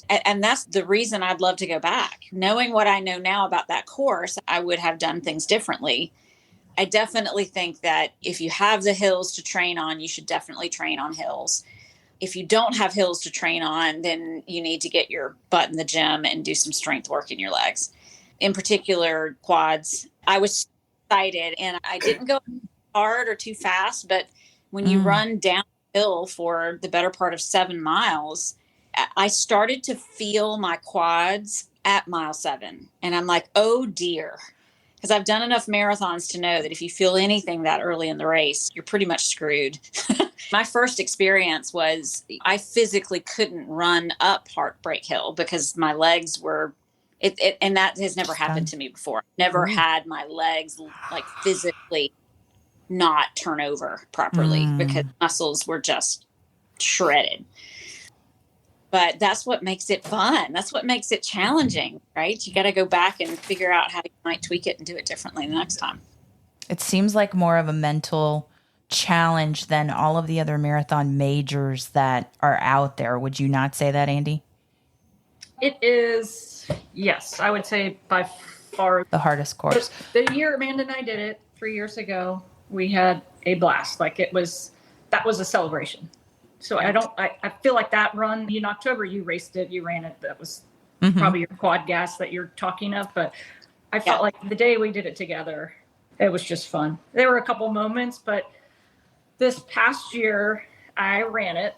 that's the reason I'd love to go back. Knowing what I know now about that course, I would have done things differently. I definitely think that if you have the hills to train on, you should definitely train on hills. If you don't have hills to train on, then you need to get your butt in the gym and do some strength work in your legs. In particular, quads. I was excited, and I didn't go hard or too fast, but when you run downhill for the better part of 7 miles, I started to feel my quads at mile 7. And I'm like, oh dear. Because I've done enough marathons to know that if you feel anything that early in the race, you're pretty much screwed. My first experience was I physically couldn't run up Heartbreak Hill because my legs were, and that has never happened to me before. Never had my legs like physically not turn over properly because muscles were just shredded. But that's what makes it fun. That's what makes it challenging, right? You got to go back and figure out how you might tweak it and do it differently the next time. It seems like more of a mental challenge than all of the other marathon majors that are out there. Would you not say that, Andi? It is, yes, I would say by far the hardest course. The year Amanda and I did it 3 years ago, we had a blast. Like, it was, that was a celebration. So I feel like that run in October, you raced it, you ran it. That was probably your quad gas that you're talking of. But I felt like the day we did it together, it was just fun. There were a couple moments, but this past year I ran it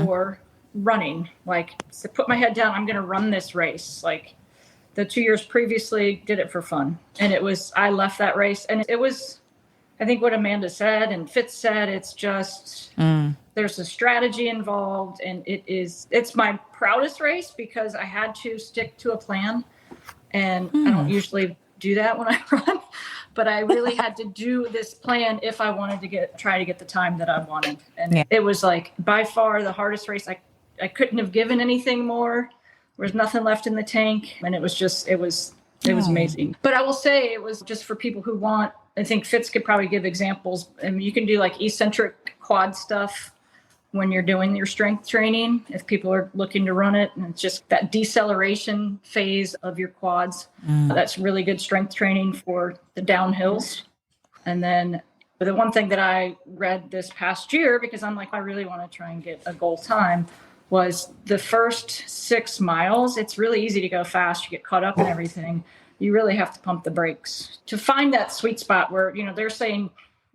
for running. Like, to put my head down, I'm going to run this race. Like, the 2 years previously did it for fun. And I left that race, and it was, I think what Amanda said and Fitz said, it's just, there's a strategy involved, and it's my proudest race because I had to stick to a plan, and I don't usually do that when I run, but I really had to do this plan if I wanted to try to get the time that I wanted. And it was like by far the hardest race. I couldn't have given anything more. There was nothing left in the tank, and it was amazing. But I will say it was just for people who want, I think Fitz could probably give examples, and you can do like eccentric quad stuff when you're doing your strength training, if people are looking to run it. And it's just that deceleration phase of your quads. That's really good strength training for the downhills. And then the one thing that I read this past year, because I'm like, I really want to try and get a goal time, was the first 6 miles. It's really easy to go fast. You get caught up in everything. You really have to pump the brakes to find that sweet spot where, they're saying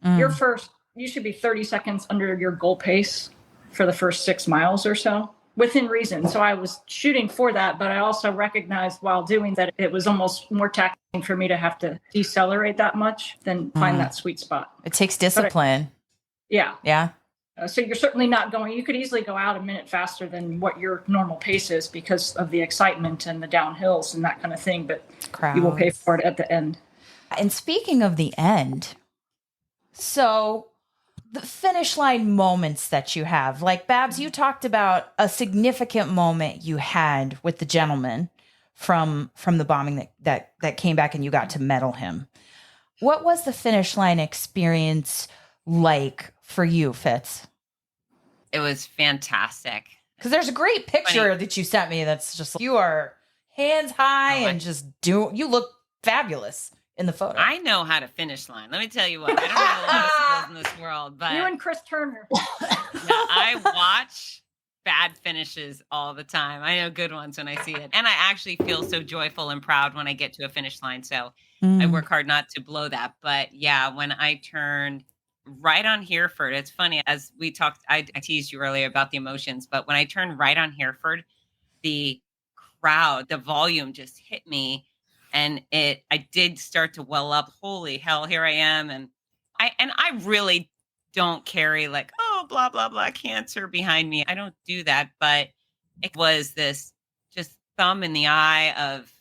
you should be 30 seconds under your goal pace for the first 6 miles or so, within reason. So I was shooting for that, but I also recognized while doing that, it was almost more taxing for me to have to decelerate that much than find that sweet spot. It takes discipline. Yeah. So you're certainly not going, you could easily go out a minute faster than what your normal pace is because of the excitement and the downhills and that kind of thing, but you will pay for it at the end. And speaking of the end, so the finish line moments that you have, like Babs, you talked about a significant moment you had with the gentleman from the bombing that came back and you got to medal him. What was the finish line experience like for you, Fitz? It was fantastic. Because there's a great picture that you sent me that's just, you are hands high and just you look fabulous in the photo. I know how to finish line. Let me tell you what. I don't have a lot of skills in this world, but you and Chris Turner. I watch bad finishes all the time. I know good ones when I see it. And I actually feel so joyful and proud when I get to a finish line. So I work hard not to blow that. But yeah, when I turned right on Hereford, it's funny, as we talked, I teased you earlier about the emotions, but when I turned right on Hereford, the crowd, the volume just hit me. And I did start to well up. Holy hell, here I am. And I really don't carry like, oh, blah, blah, blah, cancer behind me. I don't do that. But it was this just thumb in the eye of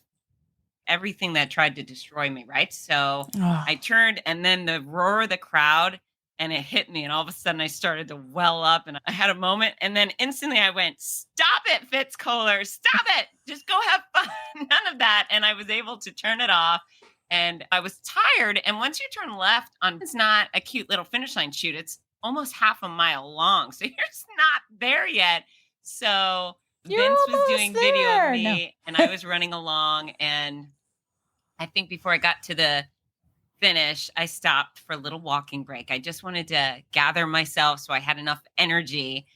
everything that tried to destroy me, right? So I turned, and then the roar of the crowd, and it hit me. And all of a sudden I started to well up, and I had a moment. And then instantly I went, stop it, Fitz Kohler, stop it. Just go have fun. None of that. And I was able to turn it off. And I was tired. And once you turn left it's not a cute little finish line shoot. It's almost half a mile long. So you're just not there yet. So Vince was doing video of me and I was running along. And I think before I got to the finish, I stopped for a little walking break. I just wanted to gather myself so I had enough energy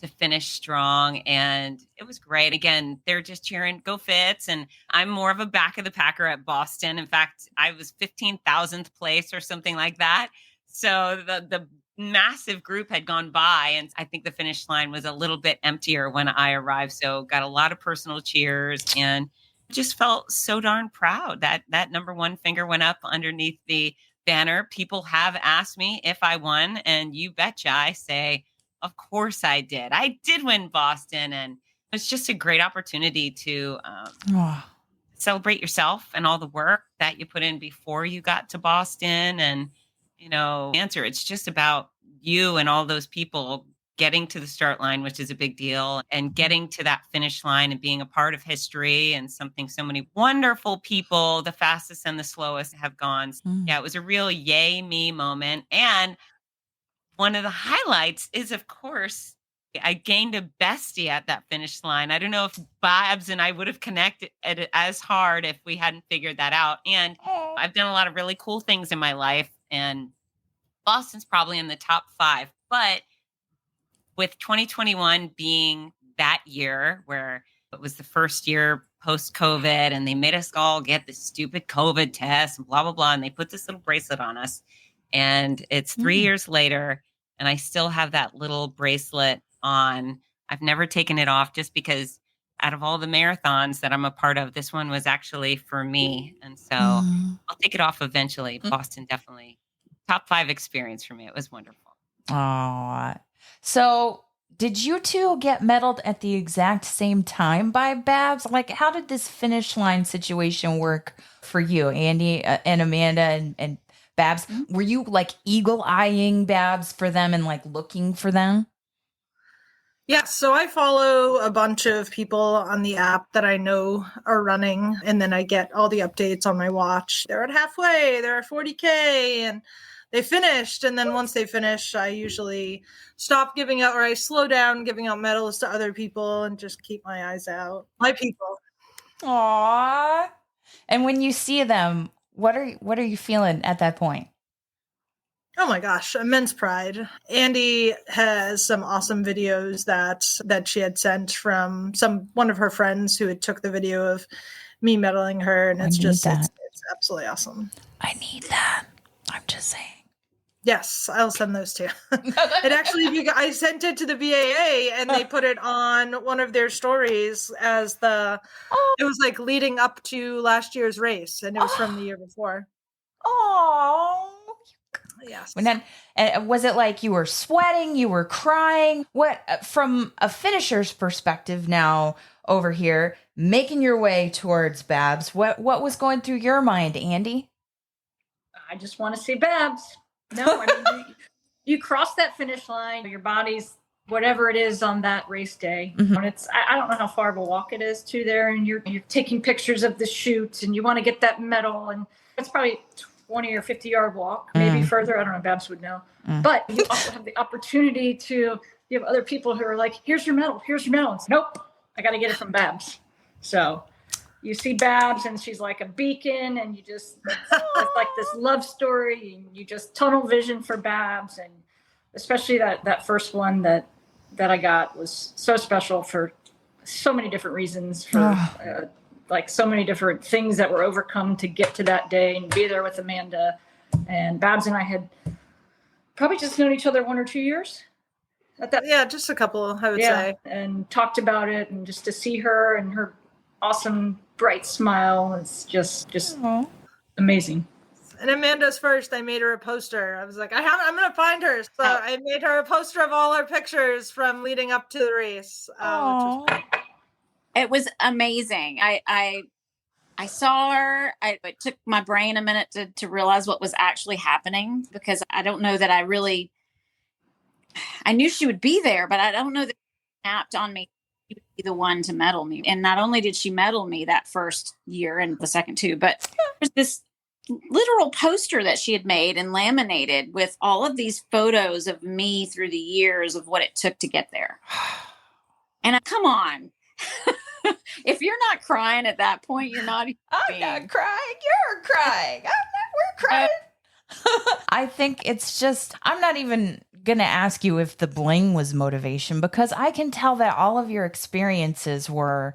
to finish strong. And it was great. Again, they're just cheering, go Fitz. And I'm more of a back of the packer at Boston. In fact, I was 15,000th place or something like that. So the massive group had gone by, and I think the finish line was a little bit emptier when I arrived. So got a lot of personal cheers and just felt so darn proud that number one finger went up underneath the banner. People have asked me if I won, and you betcha I say, of course I did. I did win Boston, and it's just a great opportunity to celebrate yourself and all the work that you put in before you got to Boston. And, it's just about you and all those people getting to the start line, which is a big deal, and getting to that finish line and being a part of history and something so many wonderful people, the fastest and the slowest, have gone. Yeah, it was a real yay me moment. And one of the highlights is, of course, I gained a bestie at that finish line. I don't know if Babs and I would have connected as hard if we hadn't figured that out. And I've done a lot of really cool things in my life, and Boston's probably in the top 5. But with 2021 being that year where it was the first year post-COVID and they made us all get this stupid COVID test and blah, blah, blah. And they put this little bracelet on us. And it's 3 years later, and I still have that little bracelet on. I've never taken it off just because out of all the marathons that I'm a part of, this one was actually for me. And so I'll take it off eventually. Boston, definitely top 5 experience for me. It was wonderful. Oh, so did you two get medaled at the exact same time by Babs? Like, how did this finish line situation work for you, Andi and Amanda and Babs? Were you like eagle eyeing Babs for them and like looking for them? Yeah, so I follow a bunch of people on the app that I know are running, and then I get all the updates on my watch. They're at halfway, they're at 40K, and they finished. And then once they finish, I usually stop giving out, or I slow down giving out medals to other people and just keep my eyes out. My people. Aww. And when you see them, what are you feeling at that point? Oh my gosh, immense pride. Andi has some awesome videos that she had sent from one of her friends who had took the video of me medaling her, and it's absolutely awesome. I need that. I'm just saying. Yes, I'll send those too. It actually, I sent it to the BAA and they put it on one of their stories as it was like leading up to last year's race, and it was from the year before. Oh. Yes. And was it like you were sweating, you were crying? What, from a finisher's perspective now over here, making your way towards Babs, what was going through your mind, Andi? I just want to see Babs. No, I mean, you cross that finish line, your body's whatever it is on that race day. And I don't know how far of a walk it is to there, and you're taking pictures of the chute and you want to get that medal, and it's probably 20 or 50-yard walk, maybe further. I don't know. Babs would know. But you also have the opportunity to have other people who are like, here's your medal. Here's your medal. It's, nope, I got to get it from Babs. So you see Babs and she's like a beacon, and you just, it's like this love story, and you just tunnel vision for Babs. And especially that first one that I got was so special for so many different reasons, for like so many different things that were overcome to get to that day and be there with Amanda. And Babs and I had probably just known each other 1 or 2 years at that. Yeah, just a couple, I would say. And talked about it, and just to see her and her awesome bright smile, it's just amazing. And Amanda's first, I made her a poster. I was like, I'm going to find her. So I made her a poster of all her pictures from leading up to the race. Which was It was amazing. I saw her. It took my brain a minute to realize what was actually happening, because I don't know that I knew she would be there, but I don't know that she snapped on me. She would be the one to medal me. And not only did she medal me that first year and the second too, but there's this literal poster that she had made and laminated with all of these photos of me through the years of what it took to get there. And come on. If you're not crying at that point, you're not. I'm not crying. You're crying. We're crying. I think it's just, I'm not even going to ask you if the bling was motivation, because I can tell that all of your experiences were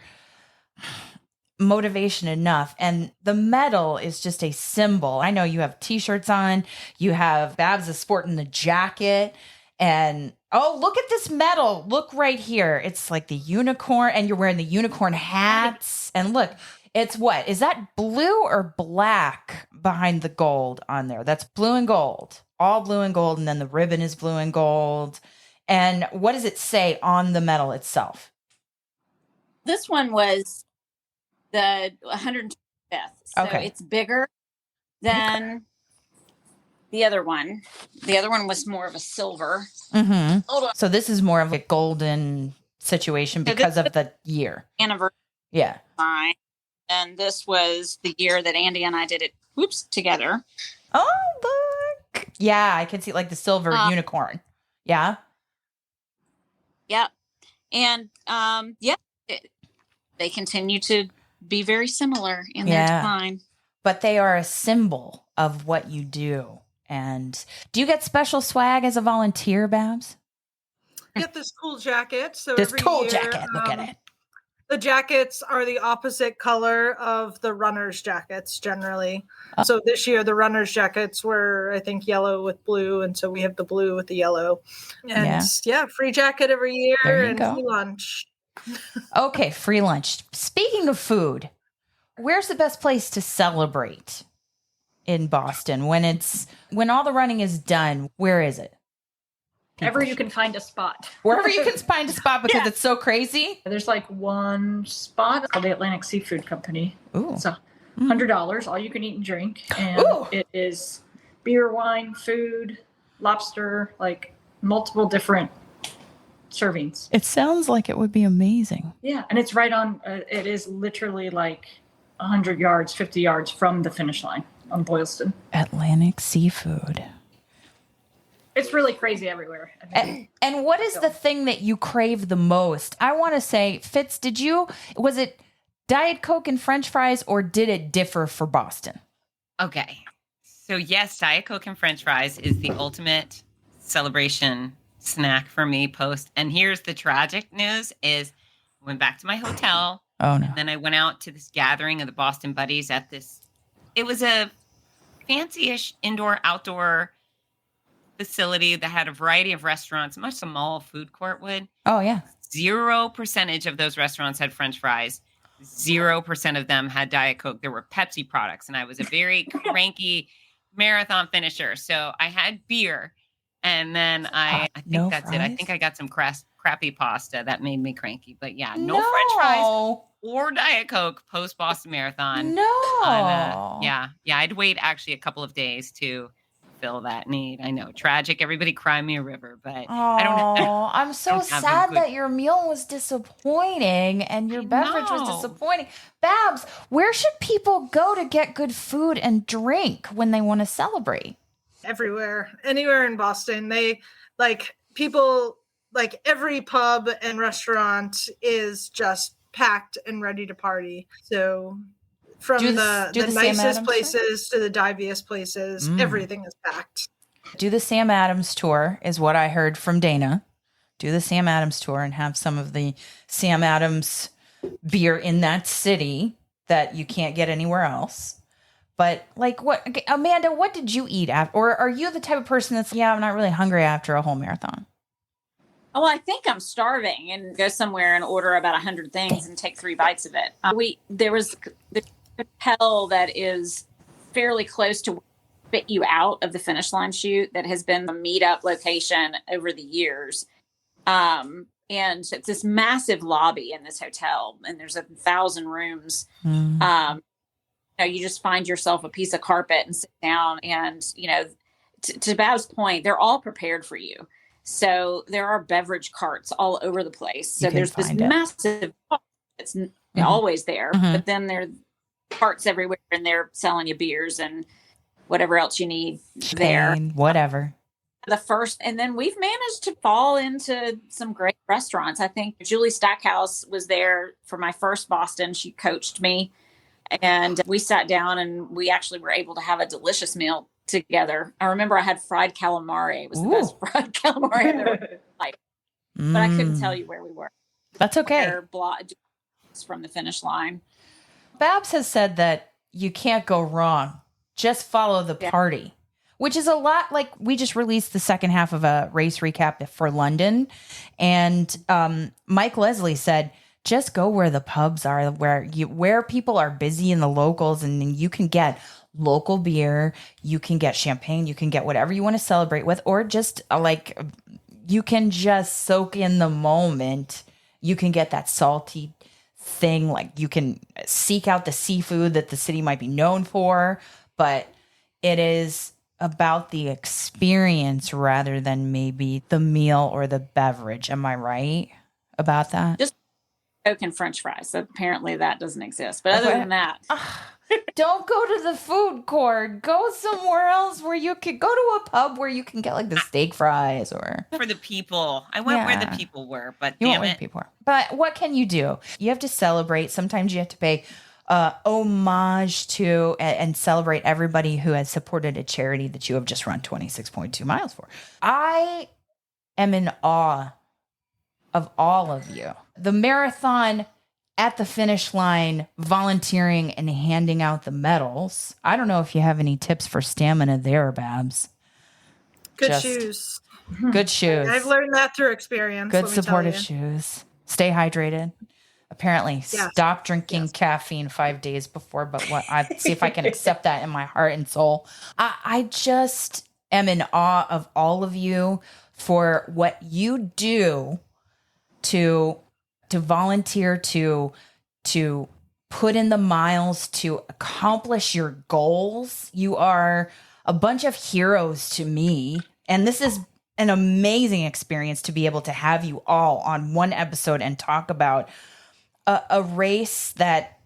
motivation enough. And the medal is just a symbol. I know you have t-shirts on. You have Babs is sporting the jacket. And oh, look at this medal. Look right here. It's like the unicorn, and you're wearing the unicorn hats. And look, it's what? Is that blue or black behind the gold on there? That's blue and gold. All blue and gold. And then the ribbon is blue and gold. And what does it say on the medal itself? This one was the 125th. So it's bigger than the other one. The other one was more of a silver. Mm-hmm. So this is more of a golden situation because of the year. Anniversary. Yeah. Fine. And this was the year that Andi and I did it, together. Oh, look. Yeah, I can see like the silver unicorn. Yeah. Yeah. And they continue to be very similar in their design. But they are a symbol of what you do. And do you get special swag as a volunteer, Babs? get this cool jacket. So This every cool year, jacket. Look at it. the jackets are the opposite color of the runners' jackets generally. So this year the runners' jackets were, I think, yellow with blue, and so we have the blue with the yellow. And free jacket every year and free lunch. Okay, free lunch. Speaking of food, where's the best place to celebrate in Boston when all the running is done? Where is it? Wherever you can find a spot. Wherever you can find a spot because it's so crazy. There's like one spot called the Atlantic Seafood Company. Ooh. It's $100, all you can eat and drink. And it is beer, wine, food, lobster, like multiple different servings. It sounds like it would be amazing. Yeah. And it's right on, it is literally like 100 yards, 50 yards from the finish line on Boylston. Atlantic Seafood. It's really crazy everywhere. And what is the thing that you crave the most? I want to say, Fitz, was it Diet Coke and French fries, or did it differ for Boston? Okay. So yes, Diet Coke and French fries is the ultimate celebration snack for me post. And here's the tragic news is I went back to my hotel. Oh, no. And then I went out to this gathering of the Boston buddies it was a fancy-ish indoor-outdoor facility that had a variety of restaurants, much a mall food court would. Oh, yeah. 0% of those restaurants had French fries. 0% of them had Diet Coke. There were Pepsi products, and I was a very cranky marathon finisher. So I had beer, and then I think that's it. I think I got some crappy pasta that made me cranky. But yeah, no French fries or Diet Coke post Boston Marathon. No. Yeah, I'd wait actually a couple of days to fill that need. I know, tragic. Everybody cry me a river, but I'm so sad that your meal was disappointing and your beverage was disappointing. Babs, where should people go to get good food and drink when they want to celebrate? Everywhere, anywhere in Boston. They people every pub and restaurant is just packed and ready to party. So from the nicest places to the diviest places, everything is packed. Do the Sam Adams tour is what I heard from Dana. Do the Sam Adams tour and have some of the Sam Adams beer in that city that you can't get anywhere else. But Amanda, what did you eat after? Or are you the type of person that's, I'm not really hungry after a whole marathon? Oh, I think I'm starving and go somewhere and order about 100 things and take 3 bites of it. There was the hotel that is fairly close to spit you out of the finish line chute that has been a meetup location over the years. And it's this massive lobby in this hotel, and there's 1,000 rooms. You just find yourself a piece of carpet and sit down, and to Bab's point, they're all prepared for you. So there are beverage carts all over the place. So there's this massive, it's always there, but then there are carts everywhere, and they're selling you beers and whatever else you need there. Whatever. And then we've managed to fall into some great restaurants. I think Julie Stackhouse was there for my first Boston. She coached me, and we sat down and we actually were able to have a delicious meal together. I remember I had fried calamari. It was the best fried calamari I've ever had. But I couldn't tell you where we were. That's okay. From the finish line. Babs has said that you can't go wrong. Just follow the party, which is a lot like we just released the second half of a race recap for London. And Mike Leslie said, just go where the pubs are, where people are busy in the locals, and you can get local beer, you can get champagne, you can get whatever you want to celebrate with, or just you can just soak in the moment. You can get that salty thing, you can seek out the seafood that the city might be known for, but it is about the experience rather than maybe the meal or the beverage. Am I right about that? Just Coke and French fries. So apparently that doesn't exist. But other than that, don't go to the food court. Go somewhere else where you could go to a pub where you can get the steak fries or for the people. I went where the people were, but you went where the people were. But what can you do? You have to celebrate. Sometimes you have to pay homage to and celebrate everybody who has supported a charity that you have just run 26.2 miles for. I am in awe of all of you. The marathon at the finish line, volunteering and handing out the medals. I don't know if you have any tips for stamina there, Babs. Good shoes. Good shoes. I've learned that through experience. Good supportive shoes. Stay hydrated. Apparently, stop drinking caffeine 5 days before, but I see if I can accept that in my heart and soul. I just am in awe of all of you for what you do to volunteer, to put in the miles, to accomplish your goals. You are a bunch of heroes to me. And this is an amazing experience to be able to have you all on one episode and talk about a race that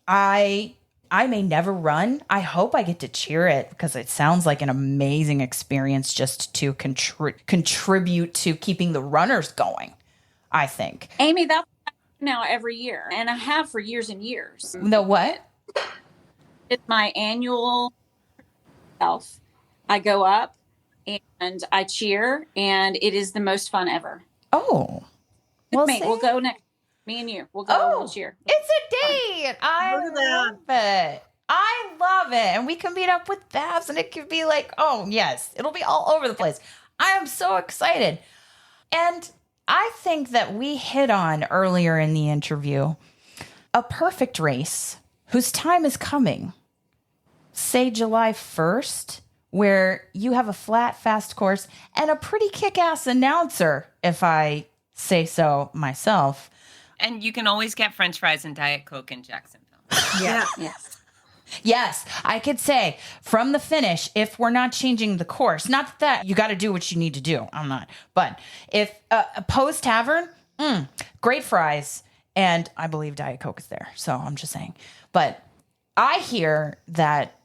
I may never run. I hope I get to cheer it because it sounds like an amazing experience just to contribute to keeping the runners going, I think. Amy, that's now every year, and I have for years and years. The what? It's my annual self. I go up and I cheer, and it is the most fun ever. Oh. Well, we'll go next. Me and you. We'll go. We'll cheer. It's a date. I love it. I love it. And we can meet up with Babs, and it could be like, oh, yes. It'll be all over the place. I am so excited. And I think that we hit on earlier in the interview a perfect race whose time is coming. Say July 1st, where you have a flat, fast course and a pretty kick-ass announcer, if I say so myself. And you can always get French fries and Diet Coke in Jacksonville. Yeah. Yes, I could say from the finish, if we're not changing the course, not that you got to do what you need to do. I'm not. But if a Poe's Tavern, great fries. And I believe Diet Coke is there. So I'm just saying. But I hear that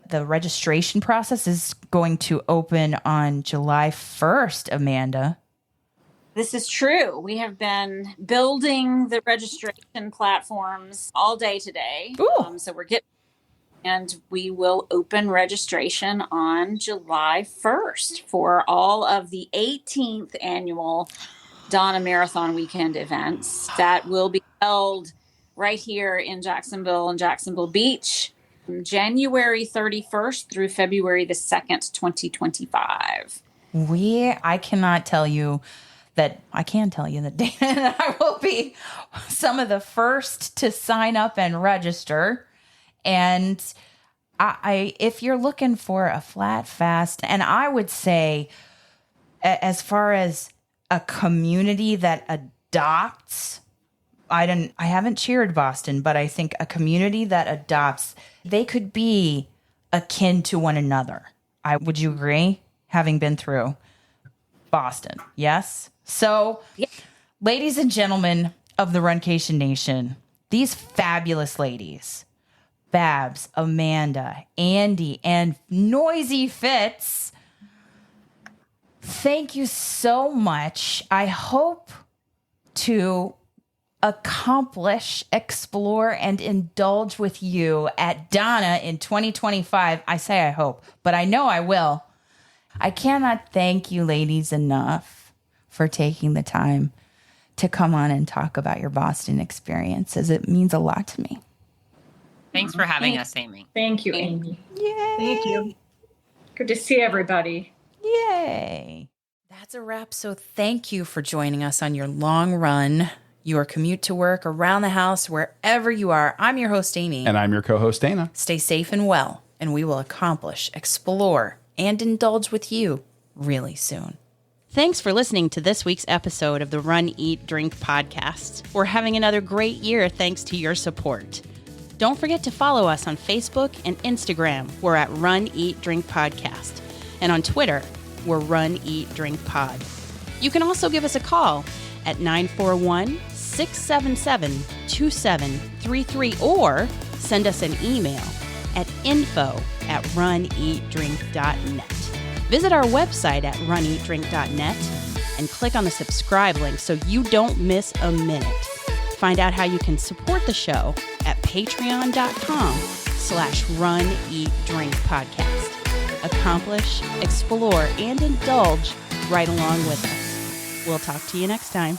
the registration process is going to open on July 1st, Amanda. This is true. We have been building the registration platforms all day today. So we're getting, and we will open registration on July 1st for all of the 18th annual Donna Marathon Weekend events that will be held right here in Jacksonville and Jacksonville Beach, January 31st through February the 2nd, 2025. I can tell you that Dana and I will be some of the first to sign up and register. And if you're looking for a flat, fast, and I would say as far as a community that adopts, I haven't cheered Boston, but I think a community that adopts, they could be akin to one another. Would you agree? Having been through Boston. Yes? So, ladies and gentlemen of the Runcation Nation, these fabulous ladies, Babs, Amanda, Andi, and Noisy Fitz, thank you so much. I hope to accomplish, explore, and indulge with you at Donna in 2025. I say I hope, but I know I will. I cannot thank you ladies enough for taking the time to come on and talk about your Boston experiences. It means a lot to me. Thanks for having us, Amy. Thank you, Amy. Yay. Thank you. Good to see everybody. Yay. That's a wrap. So thank you for joining us on your long run, your commute to work, around the house, wherever you are. I'm your host, Amy. And I'm your co-host, Dana. Stay safe and well, and we will accomplish, explore, and indulge with you really soon. Thanks for listening to this week's episode of the Run, Eat, Drink podcast. We're having another great year thanks to your support. Don't forget to follow us on Facebook and Instagram. We're at Run, Eat, Drink Podcast. And on Twitter, we're Run, Eat, Drink Pod. You can also give us a call at 941-677-2733 or send us an email at info@runeatdrink.net. Visit our website at runeatdrink.net and click on the subscribe link so you don't miss a minute. Find out how you can support the show at patreon.com/runeatdrinkpodcast. Accomplish, explore, and indulge right along with us. We'll talk to you next time.